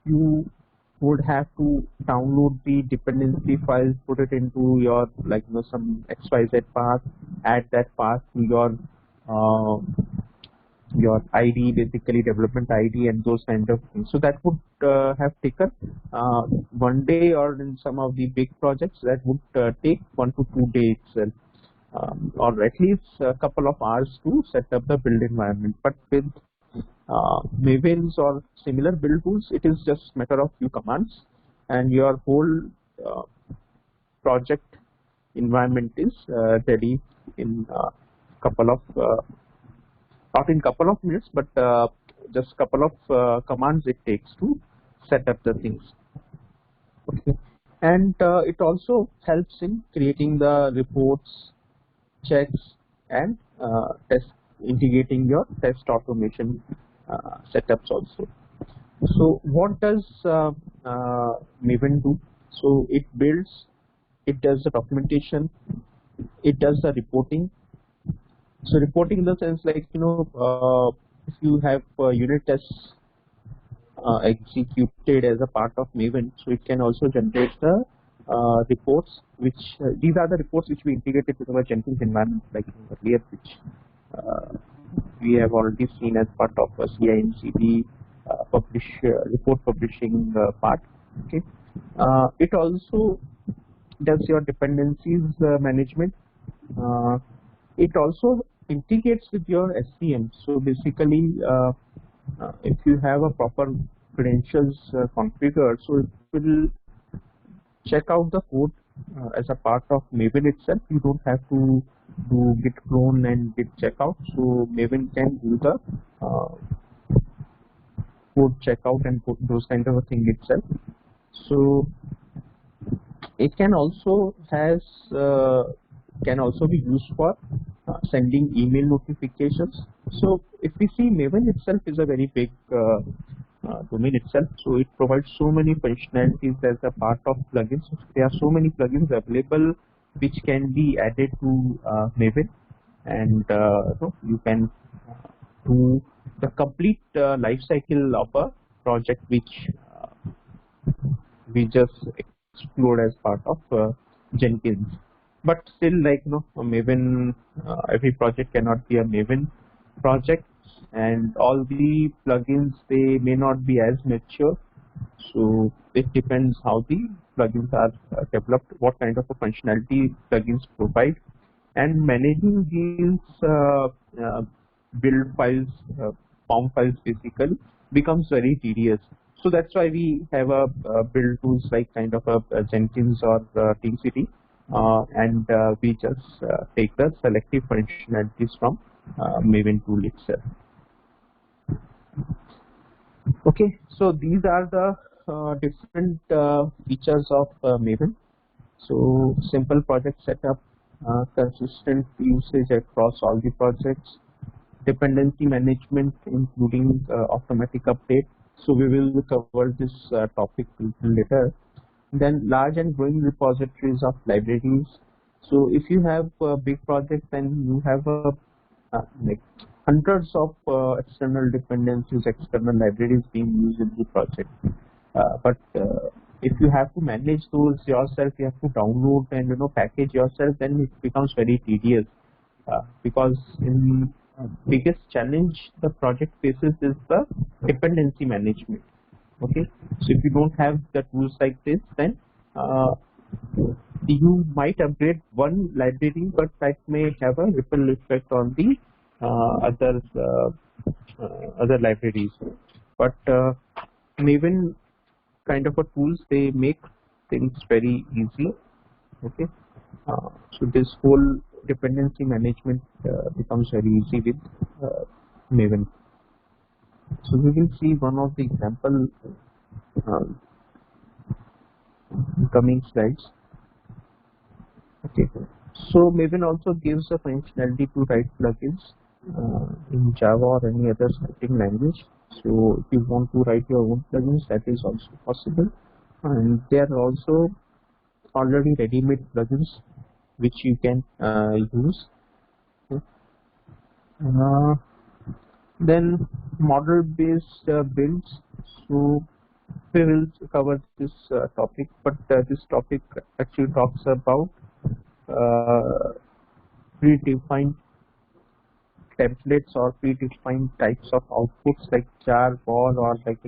you would have to download the dependency files, put it into your like some XYZ path, add that path to your ID, basically development ID and those kind of things. So that would have taken one day, or in some of the big projects that would take 1 to 2 days itself, or at least a couple of hours to set up the build environment. But with Mavens or similar build tools, it is just matter of few commands, and your whole project environment is ready in couple of not in couple of minutes, but just couple of commands it takes to set up the things. Okay, and it also helps in creating the reports, checks, and integrating your test automation setups also. So what does Maven do? So it builds, it does the documentation, it does the reporting. So reporting in the sense like if you have unit tests executed as a part of Maven, so it can also generate the reports, which these are the reports which we integrated with our Jenkins environment, like earlier, which we have already seen as part of CI/CD report publishing part. Okay, it also does your dependencies management. It also integrates with your SCM. So basically, if you have a proper credentials configured, so it will check out the code as a part of Maven itself. You don't have to do git clone and git checkout. So Maven can do the code checkout and put those kind of a thing itself. So it can also be used for sending email notifications. So if we see, Maven itself is a very big domain itself, so it provides so many functionalities as a part of plugins. There are so many plugins available which can be added to Maven, and you can do the complete life cycle of a project, which we just explored as part of Jenkins. But still, like Maven, every project cannot be a Maven project, and all the plugins, they may not be as mature. So it depends how the plugins are developed, what kind of a functionality plugins provide, and managing these build files, POM files basically becomes very tedious. So that's why we have a build tools like kind of a Jenkins or TeamCity, and we just take the selective functionalities from Maven tool itself. Okay, so these are the different features of Maven. So simple project setup, consistent usage across all the projects, dependency management including automatic update. So we will cover this topic later. Then large and growing repositories of libraries. So if you have a big project, then you have like hundreds of external dependencies, external libraries being used in the project. But if you have to manage those yourself, you have to download and package yourself, then it becomes very tedious. Because in biggest challenge the project faces is the dependency management. Okay, so if you don't have the tools like this, then you might upgrade one library, but that may have a ripple effect on the other libraries. But Maven kind of a tools, they make things very easy. Okay, so this whole dependency management becomes very easy with Maven. So we will see one of the example coming slides. Okay, so Maven also gives a functionality to write plugins in Java or any other scripting language. So if you want to write your own plugins, that is also possible, and there are also already ready-made plugins which you can use. Okay. Then model-based builds. So we will cover this topic, but this topic actually talks about predefined templates or predefined types of outputs like jar, ball, or like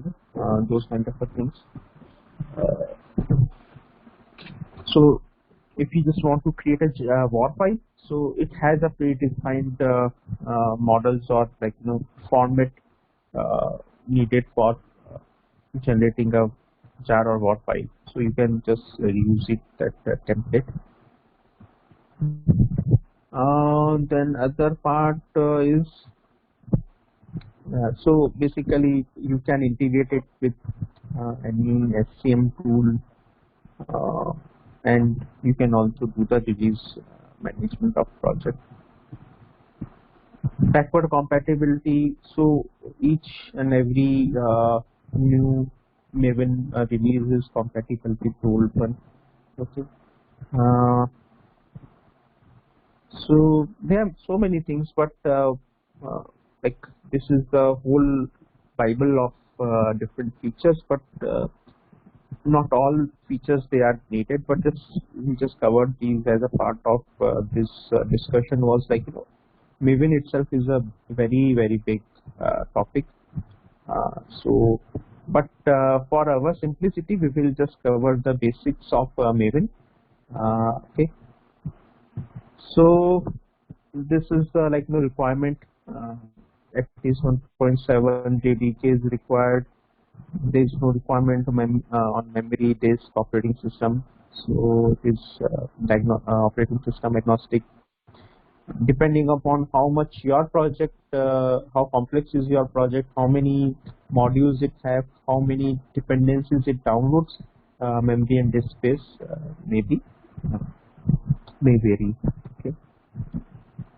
those kind of things. So if you just want to create a WAR file, so it has a predefined models or like format needed for generating a jar or WAR file. So you can just use it, that template. Then other part is so basically you can integrate it with any SCM tool, and you can also do the release management of project. Backward compatibility. So each and every new Maven release is compatible with the old one. Okay. So there are so many things, but like this is the whole Bible of different features, but not all features they are needed. But we just covered these as a part of this discussion. Was like, Maven itself is a very big topic. But for our simplicity, we will just cover the basics of Maven. Okay. So this is the requirement. At least 1.7 JDK is required. There is no requirement on memory disk operating system. So it is operating system agnostic. Depending upon how much your project, how complex is your project, how many modules it have, how many dependencies it downloads, memory and disk space may vary. Okay.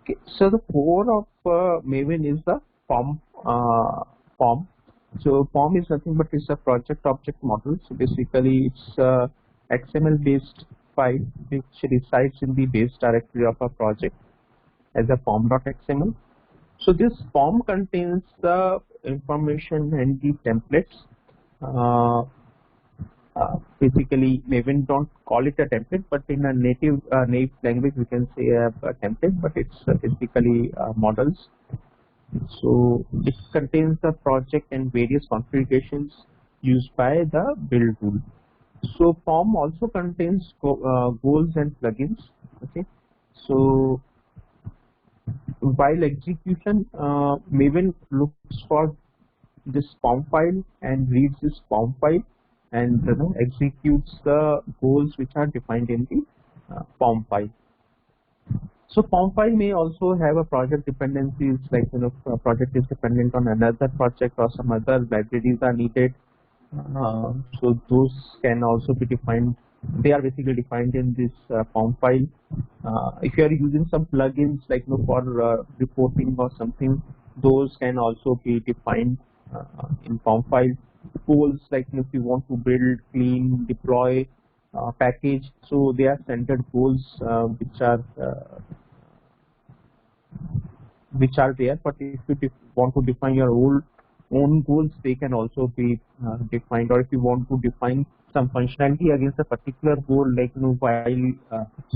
Okay. So the core of Maven is the form. So form is nothing but it's a project object model. So basically it's a XML based file which resides in the base directory of a project as a form.xml. So this form contains the information and the templates. Basically, Maven don't call it a template, but in a native language we can say a template, but it's basically models. So it contains the project and various configurations used by the build tool. So form also contains goals and plugins. Okay, so while execution, Maven looks for this form file and reads this form file and executes the goals which are defined in the form file. So form file may also have a project dependencies, like a project is dependent on another project or some other libraries are needed. So those can also be defined. They are basically defined in this form file. If you are using some plugins like for reporting or something, those can also be defined in form file. Goals, like if you want to build, clean, deploy, package, so they are standard goals which are there. But if you want to define your own goals, they can also be defined. Or if you want to define some functionality against a particular goal, like while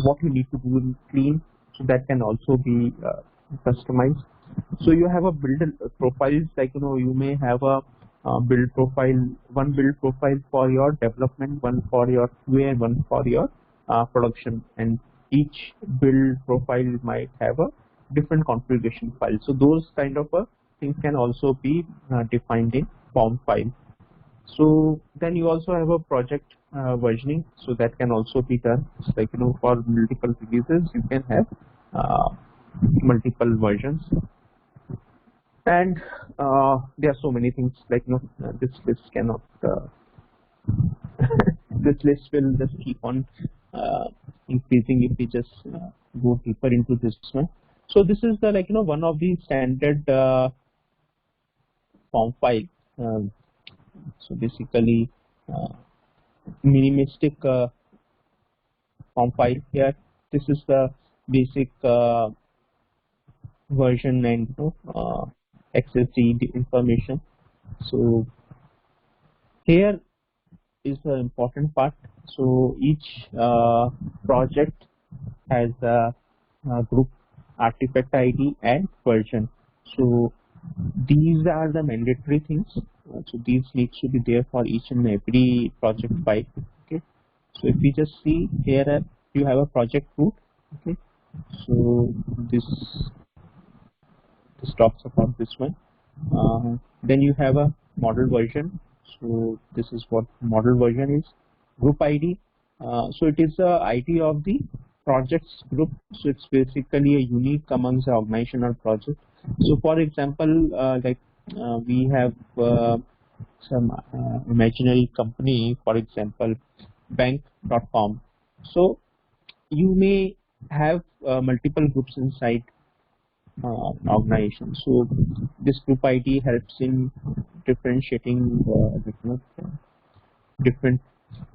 what you need to do in clean, so that can also be customized. So you have a build profiles, like you may have a build profile, one build profile for your development, one for your QA, and one for your production, and each build profile might have a different configuration file. So those kind of things can also be defined in form file. So then you also have a project versioning, so that can also be done. It's like for multiple releases you can have multiple versions. And there are so many things, like this list cannot this list will just keep on increasing if we just go deeper into this one. So this is the one of the standard form file. So basically minimalistic form file here. This is the basic version and XSD information. So here is the important part. So each project has a group artifact ID and version. So these are the mandatory things. So these needs to be there for each and every project file. Okay. So if we just see here, you have a project root. Okay. So this talks about this one. Then you have a model version. So this is what model version is. Group ID. So it is the ID of the projects group. So it's basically a unique amongst the organization or project. So for example, we have some imaginary company, for example, bank.com. So you may have multiple groups inside organization. So this group ID helps in differentiating different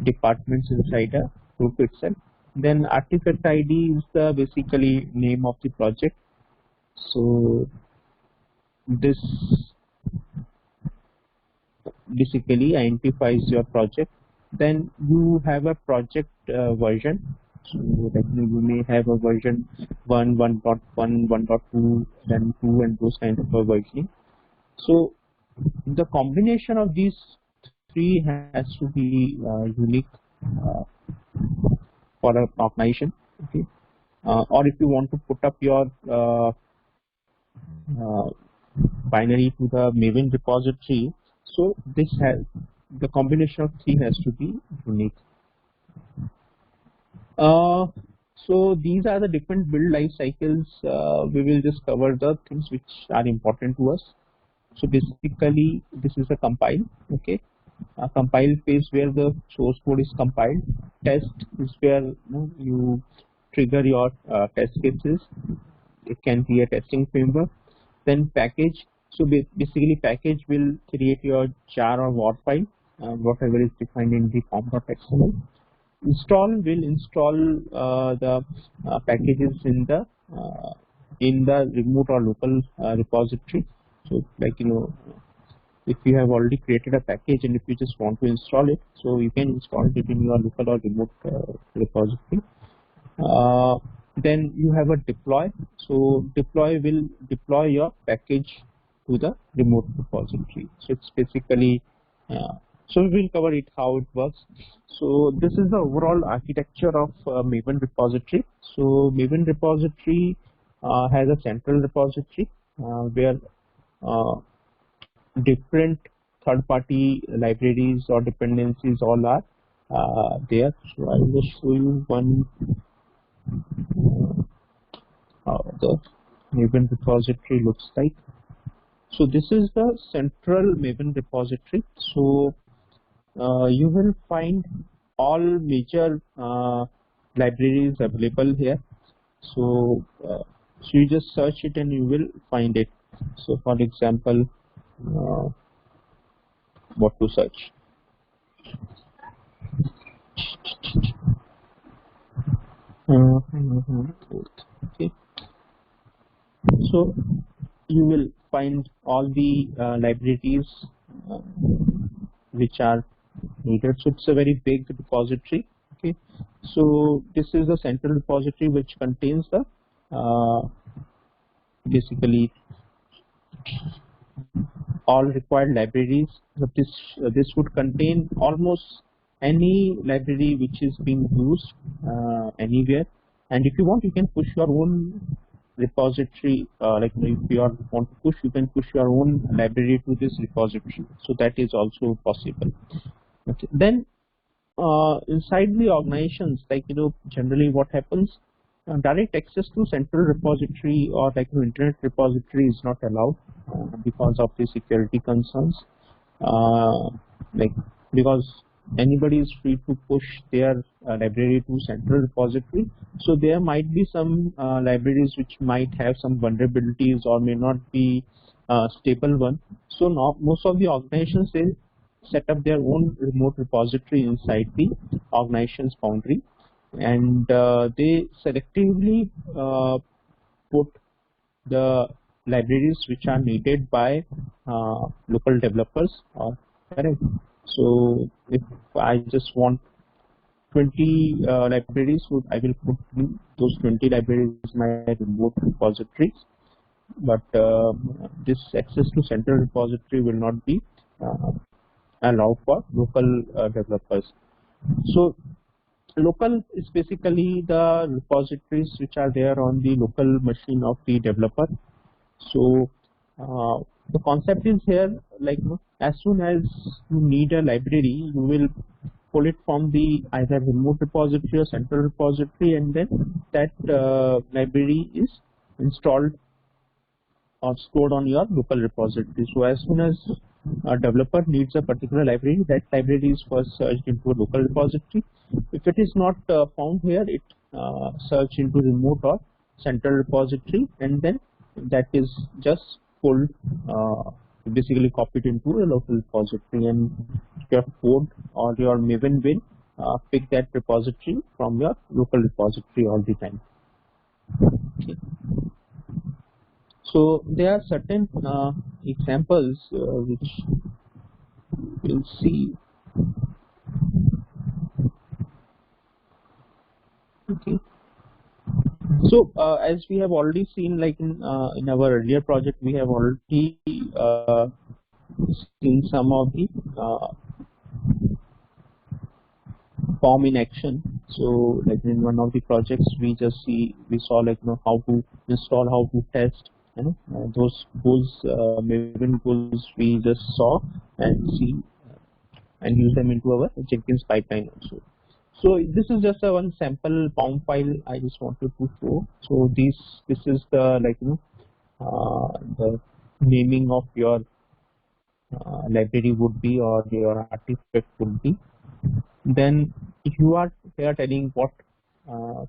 departments inside a group itself. Then artifact ID is the basically name of the project. So this basically identifies your project. Then you have a project version. So like you may have a version 1, 1.1, 1.2, then 2, and those kind of a versioning. So the combination of these three has to be unique for an organization. Okay. Or if you want to put up your binary to the Maven repository, so this has the combination of three has to be unique. So these are the different build life cycles. We will just cover the things which are important to us. So basically, this is a compile. Okay, a compile phase where the source code is compiled. Test is where you trigger your test cases. It can be a testing framework. Then package. So basically, package will create your jar or WAR file, whatever is defined in the form.xml. Install will install the packages in the remote or local repository. So like if you have already created a package and if you just want to install it, so you can install it in your local or remote repository. Then you have a deploy. So deploy will deploy your package to the remote repository. So it's basically so we will cover it how it works. So this is the overall architecture of Maven repository. So Maven repository has a central repository where different third-party libraries or dependencies all are there. So I will just show you one how the Maven repository looks like. So this is the central Maven repository. So you will find all major libraries available here. So so you just search it and you will find it. So for example, what to search? Okay. So you will find all the libraries which are needed. So it's a very big repository. Okay. So this is the central repository which contains the basically all required libraries. But this would contain almost any library which is being used anywhere. And if you want, you can push your own repository. Like if you want to push, you can push your own library to this repository. So that is also possible. Okay. Then inside the organizations, like generally what happens, direct access to central repository or like internet repository is not allowed because of the security concerns. Like because anybody is free to push their library to central repository. So there might be some libraries which might have some vulnerabilities or may not be stable one. So now most of the organizations, they set up their own remote repository inside the organization's boundary, and they selectively put the libraries which are needed by local developers. Correct. So if I just want 20 libraries, so I will put those 20 libraries in my remote repositories. But this access to central repository will not be allowed for local developers. So local is basically the repositories which are there on the local machine of the developer. So the concept is here, like as soon as you need a library, you will pull it from the either remote repository or central repository, and then that library is installed or stored on your local repository. So as soon as a developer needs a particular library, that library is first searched into a local repository. If it is not found here, it searched into remote or central repository, and then that is just pulled, basically copied into a local repository, and your code or your Maven will pick that repository from your local repository all the time. Okay. So there are certain examples which we'll see. Okay. So as we have already seen, like in our earlier project, we have already seen some of the form in action. So like in one of the projects, we saw like how to install, how to test, those Maven goals we just saw and see and use them into our Jenkins pipeline also. So this is just a one sample POM file I just wanted to show. So this is the the naming of your library would be, or your artifact would be. Then you are here telling what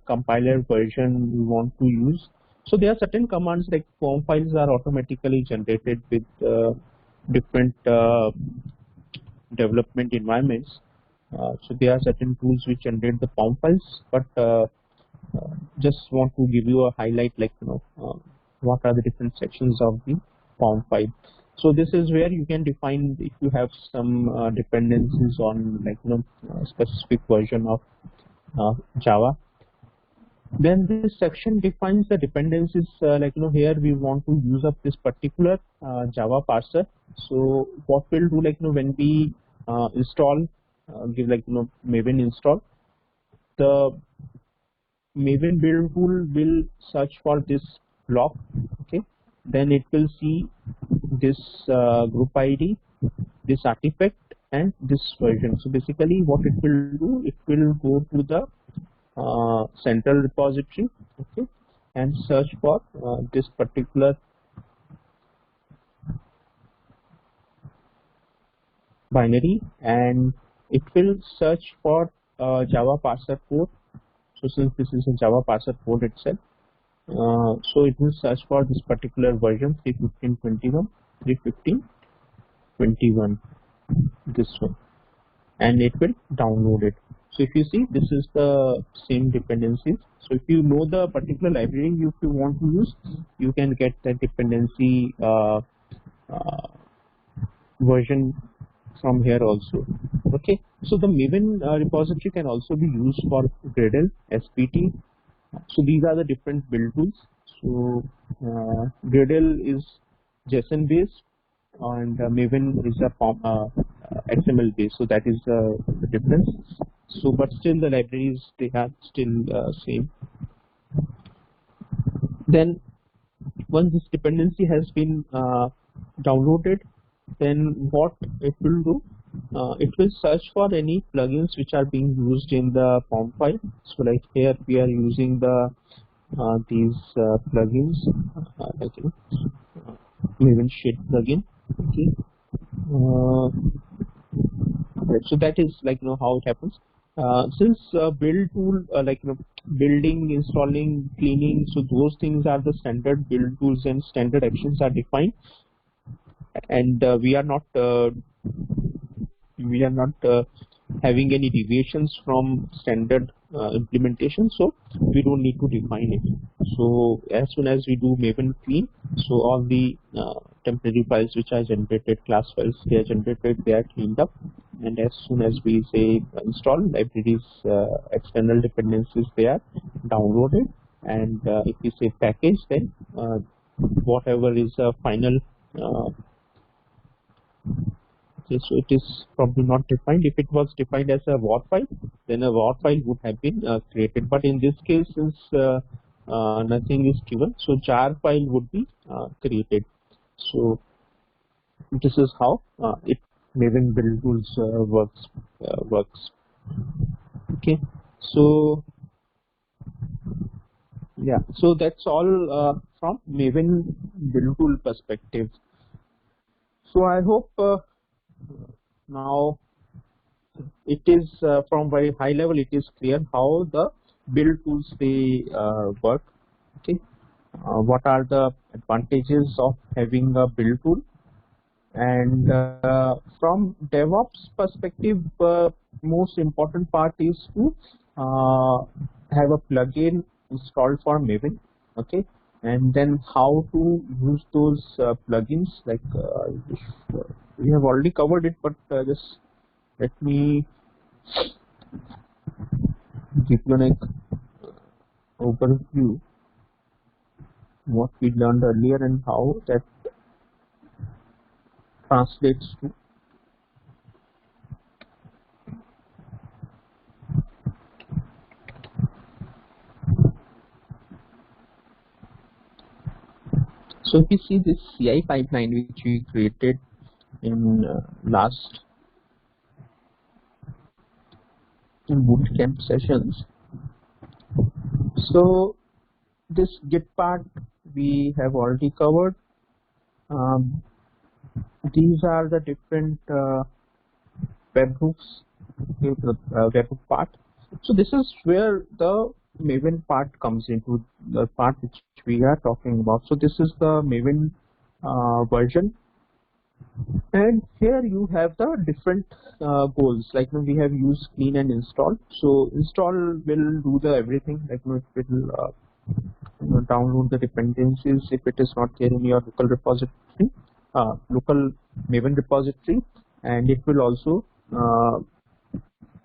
compiler version you want to use. So there are certain commands like POM files are automatically generated with different development environments. So there are certain tools which generate the POM files, but just want to give you a highlight, like what are the different sections of the POM file. So this is where you can define if you have some dependencies on a specific version of Java. Then this section defines the dependencies. Here we want to use up this particular Java parser. So what we'll do, when we install, give Maven install, the Maven build tool will search for this block. Okay, then it will see this group ID, this artifact, and this version. So basically what it will do, it will go to the central repository, okay, and search for this particular binary, and it will search for Java parser code. So since this is a Java parser code itself, so it will search for this particular version 3.15.21, 3.15.21, this one, and it will download it. So if you see, this is the same dependencies. So if you know the particular library if you want to use, you can get that dependency version from here also. Okay, so the Maven repository can also be used for Gradle, SPT. So these are the different build tools. So Gradle is JSON based, and Maven is a XML based. So that is the difference. So but still the libraries, they are still same. Then once this dependency has been downloaded, then what it will do, it will search for any plugins which are being used in the POM file. So like here we are using the these plugins, Maven Shade plugin. Okay, so that is how it happens. Since build tool, building, installing, cleaning, so those things are the standard build tools and standard actions are defined, and we are not having any deviations from standard implementation, so we don't need to define it. So as soon as we do Maven clean, so all the temporary files which are generated, class files, they are generated, they are cleaned up, and as soon as we say install libraries, external dependencies, they are downloaded, and if we say package, then whatever is a final okay, so it is probably not defined. If it was defined as a WAR file, then a WAR file would have been created. But in this case, since nothing is given, so jar file would be created. So this is how it Maven build tools works. Okay, so yeah, so that's all from Maven build tool perspective. So I hope now it is from very high level, it is clear how the build tools they work. Okay, what are the advantages of having a build tool, and from DevOps perspective, most important part is to have a plugin installed for Maven. Okay, and then how to use those plugins. Like we have already covered it, but just let me give you an overview what we learned earlier and how that translates to. So if you see this CI pipeline which we created in last bootcamp sessions, so this Git part we have already covered. These are the different webhooks, webhook part. So this is where the Maven part comes into, the part which we are talking about. So this is the Maven version, and here you have the different goals. Like we have used clean and install. So install will do the everything. Like it will download the dependencies if it is not there in your local repository, local Maven repository, and it will also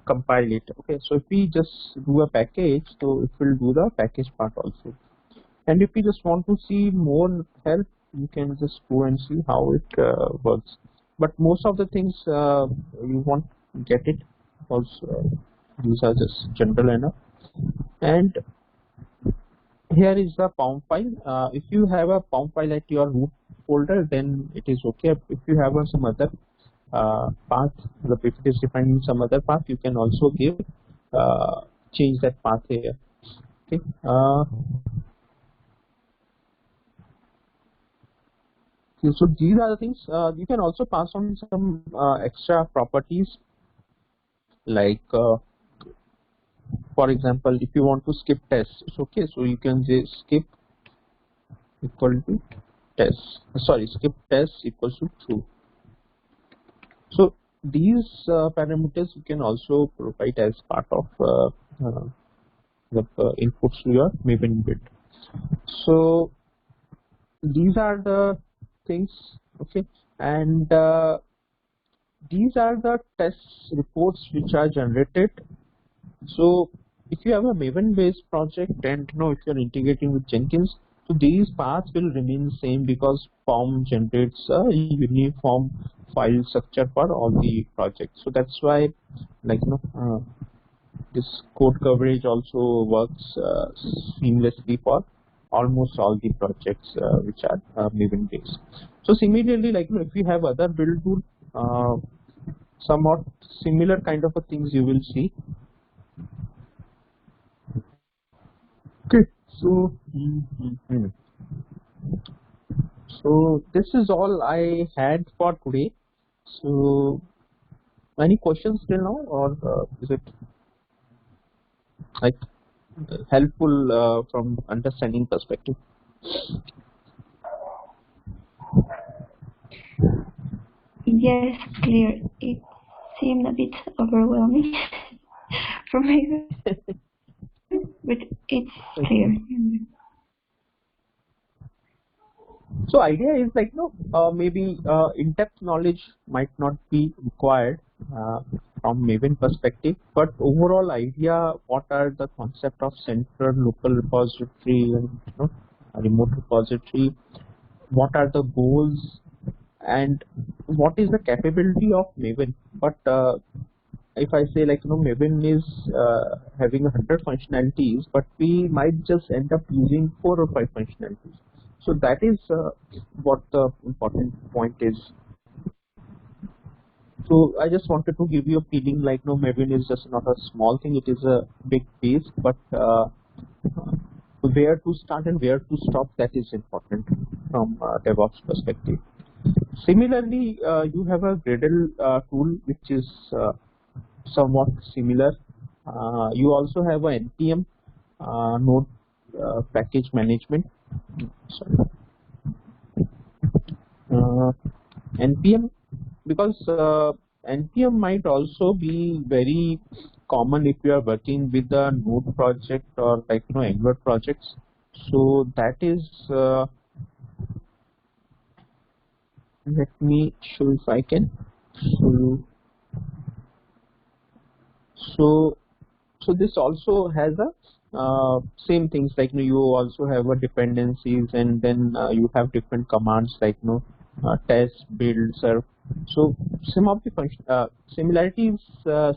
compile it. Okay, so if we just do a package, so it will do the package part also. And if you just want to see more help, you can just go and see how it works. But most of the things you won't get it because these are just general enough. And here is the POM file. If you have a POM file at your root folder, then it is okay. If you have some other path, if it is defined in some other path, you can also give change that path here. Okay. So these are the things. You can also pass on some extra properties, like for example, if you want to skip tests, it's okay. So you can say skip equal to test. Sorry, skip test equals to true. So these parameters you can also provide as part of the inputs to your Maven build. So these are the things, okay, and these are the test reports which are generated. So if you have a Maven based project and if you're integrating with Jenkins, so these paths will remain same because POM generates a uniform file structure for all the projects. So that's why, like this code coverage also works seamlessly for almost all the projects which are Maven based. So similarly, like if you have other build tool, somewhat similar kind of a things you will see. Okay, so so this is all I had for today. So any questions till now, or is it like helpful from understanding perspective? Yes, clear. It seemed a bit overwhelming for me, but it's clear. So idea is like maybe in-depth knowledge might not be required from Maven perspective, but overall idea, what are the concept of central local repository and a remote repository, what are the goals, and what is the capability of Maven. But if I say like Maven is having 100 functionalities, but we might just end up using 4 or 5 functionalities. So that is what the important point is. So I just wanted to give you a feeling like Maven is just not a small thing, it is a big piece, but where to start and where to stop, that is important from DevOps perspective. Similarly, you have a Gradle tool which is somewhat similar. You also have a NPM node package management. Sorry. NPM, because NPM might also be very common if you are working with a Node project or like Angular projects. So that is, let me show if I can show you. So this also has a same things like you also have a dependencies, and then you have different commands like test, build, serve. So some of the function similarities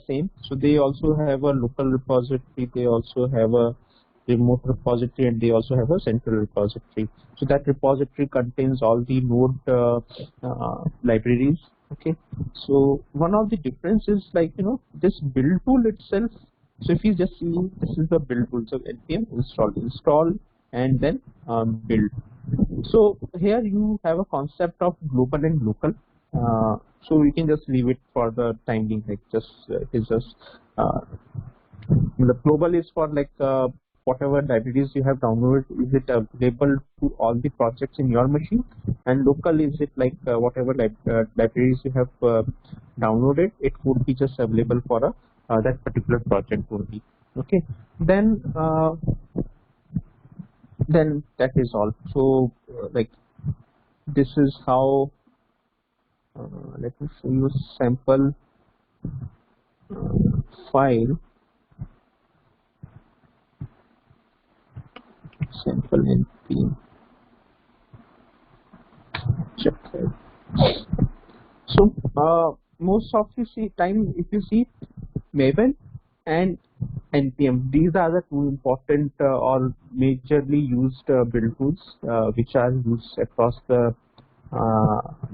same. So they also have a local repository, they also have a remote repository, and they also have a central repository. So that repository contains all the node libraries. Okay, so one of the differences like this build tool itself. So if you just see, this is the build tool. So npm install and then build. So here you have a concept of global and local. So we can just leave it for the time being. Like just it is just the global is for like whatever libraries you have downloaded, is it available to all the projects in your machine, and local is it like whatever libraries you have downloaded, it would be just available for that particular project only. Okay, then that is all. So like this is how let me show you a sample file, sample npm chapter. So most of the time if you see Maven and npm, these are the two important or majorly used build tools which are used across the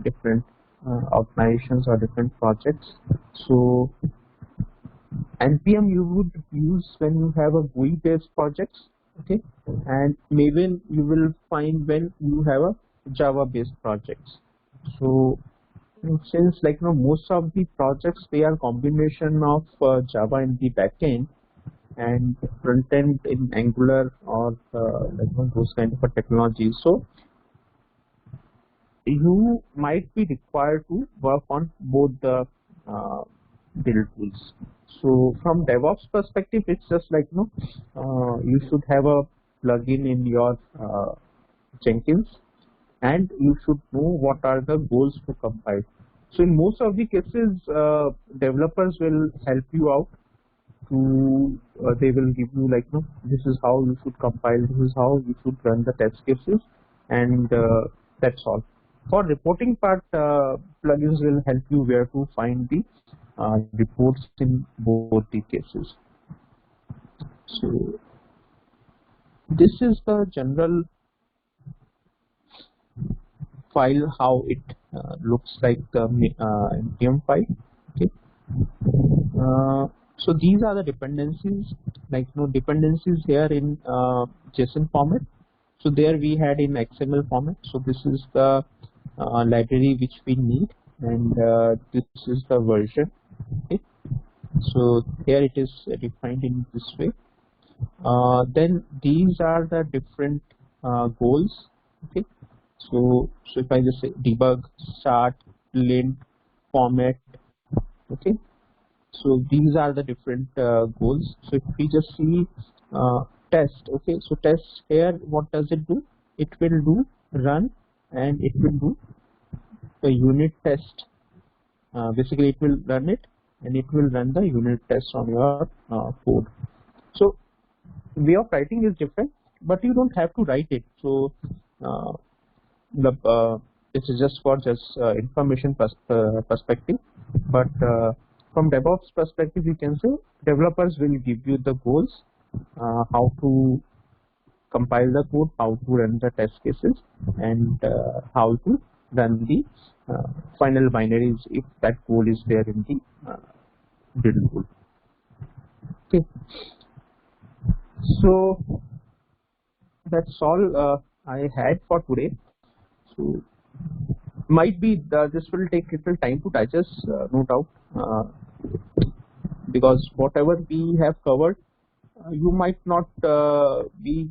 different organizations or different projects. So npm you would use when you have a GUI based projects, okay, and Maven you will find when you have a Java based projects. So since like most of the projects they are combination of Java in the backend and front end in Angular or those kind of technologies, so you might be required to work on both the build tools. So from DevOps perspective, it's just like you should have a plugin in your Jenkins, and you should know what are the goals to compile. So in most of the cases, developers will help you out to they will give you like this is how you should compile, this is how you should run the test cases, and that's all. For reporting part, plugins will help you where to find the reports in both the cases. So this is the general file, how it looks like the npm file. Okay. So these are the dependencies, like dependencies here in JSON format. So there we had in XML format. So this is the library which we need, and this is the version. Okay. So here it is defined in this way. Then these are the different goals. Okay. So if I just say debug, start, lint, format. Okay. So these are the different goals. So if we just see test, okay, so test here, what does it do? It will do run, and it will do the unit test. Basically, it will run it, and it will run the unit test on your code. So way of writing is different, but you don't have to write it. So this is just for information perspective, but from DevOps perspective, you can say developers will give you the goals, how to compile the code, how to run the test cases, and how to run the final binaries if that goal is there in the build tool. Okay, so that's all I had for today. So might be this will take little time to digest, no doubt, because whatever we have covered, you might not be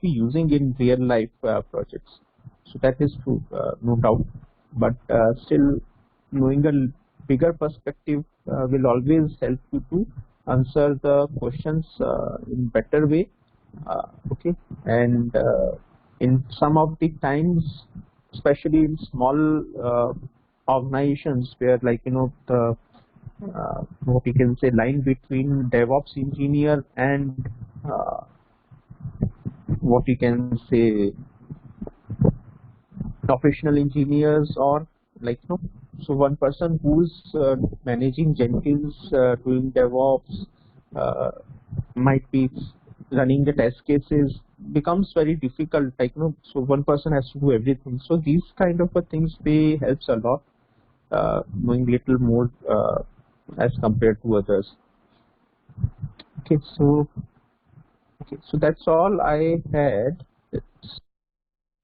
using in real life projects. So that is true, no doubt. But still, knowing a bigger perspective will always help you to answer the questions in better way, Okay, and in some of the times, especially in small organizations where, like, the what you can say, line between DevOps engineer and uh, what you can say, professional engineers, or like, so one person who's managing Jenkins, doing DevOps, uh, might be running the test cases, becomes very difficult, like, so one person has to do everything. So these kind of things, they helps a lot, knowing little more as compared to others. Okay, so that's all I had.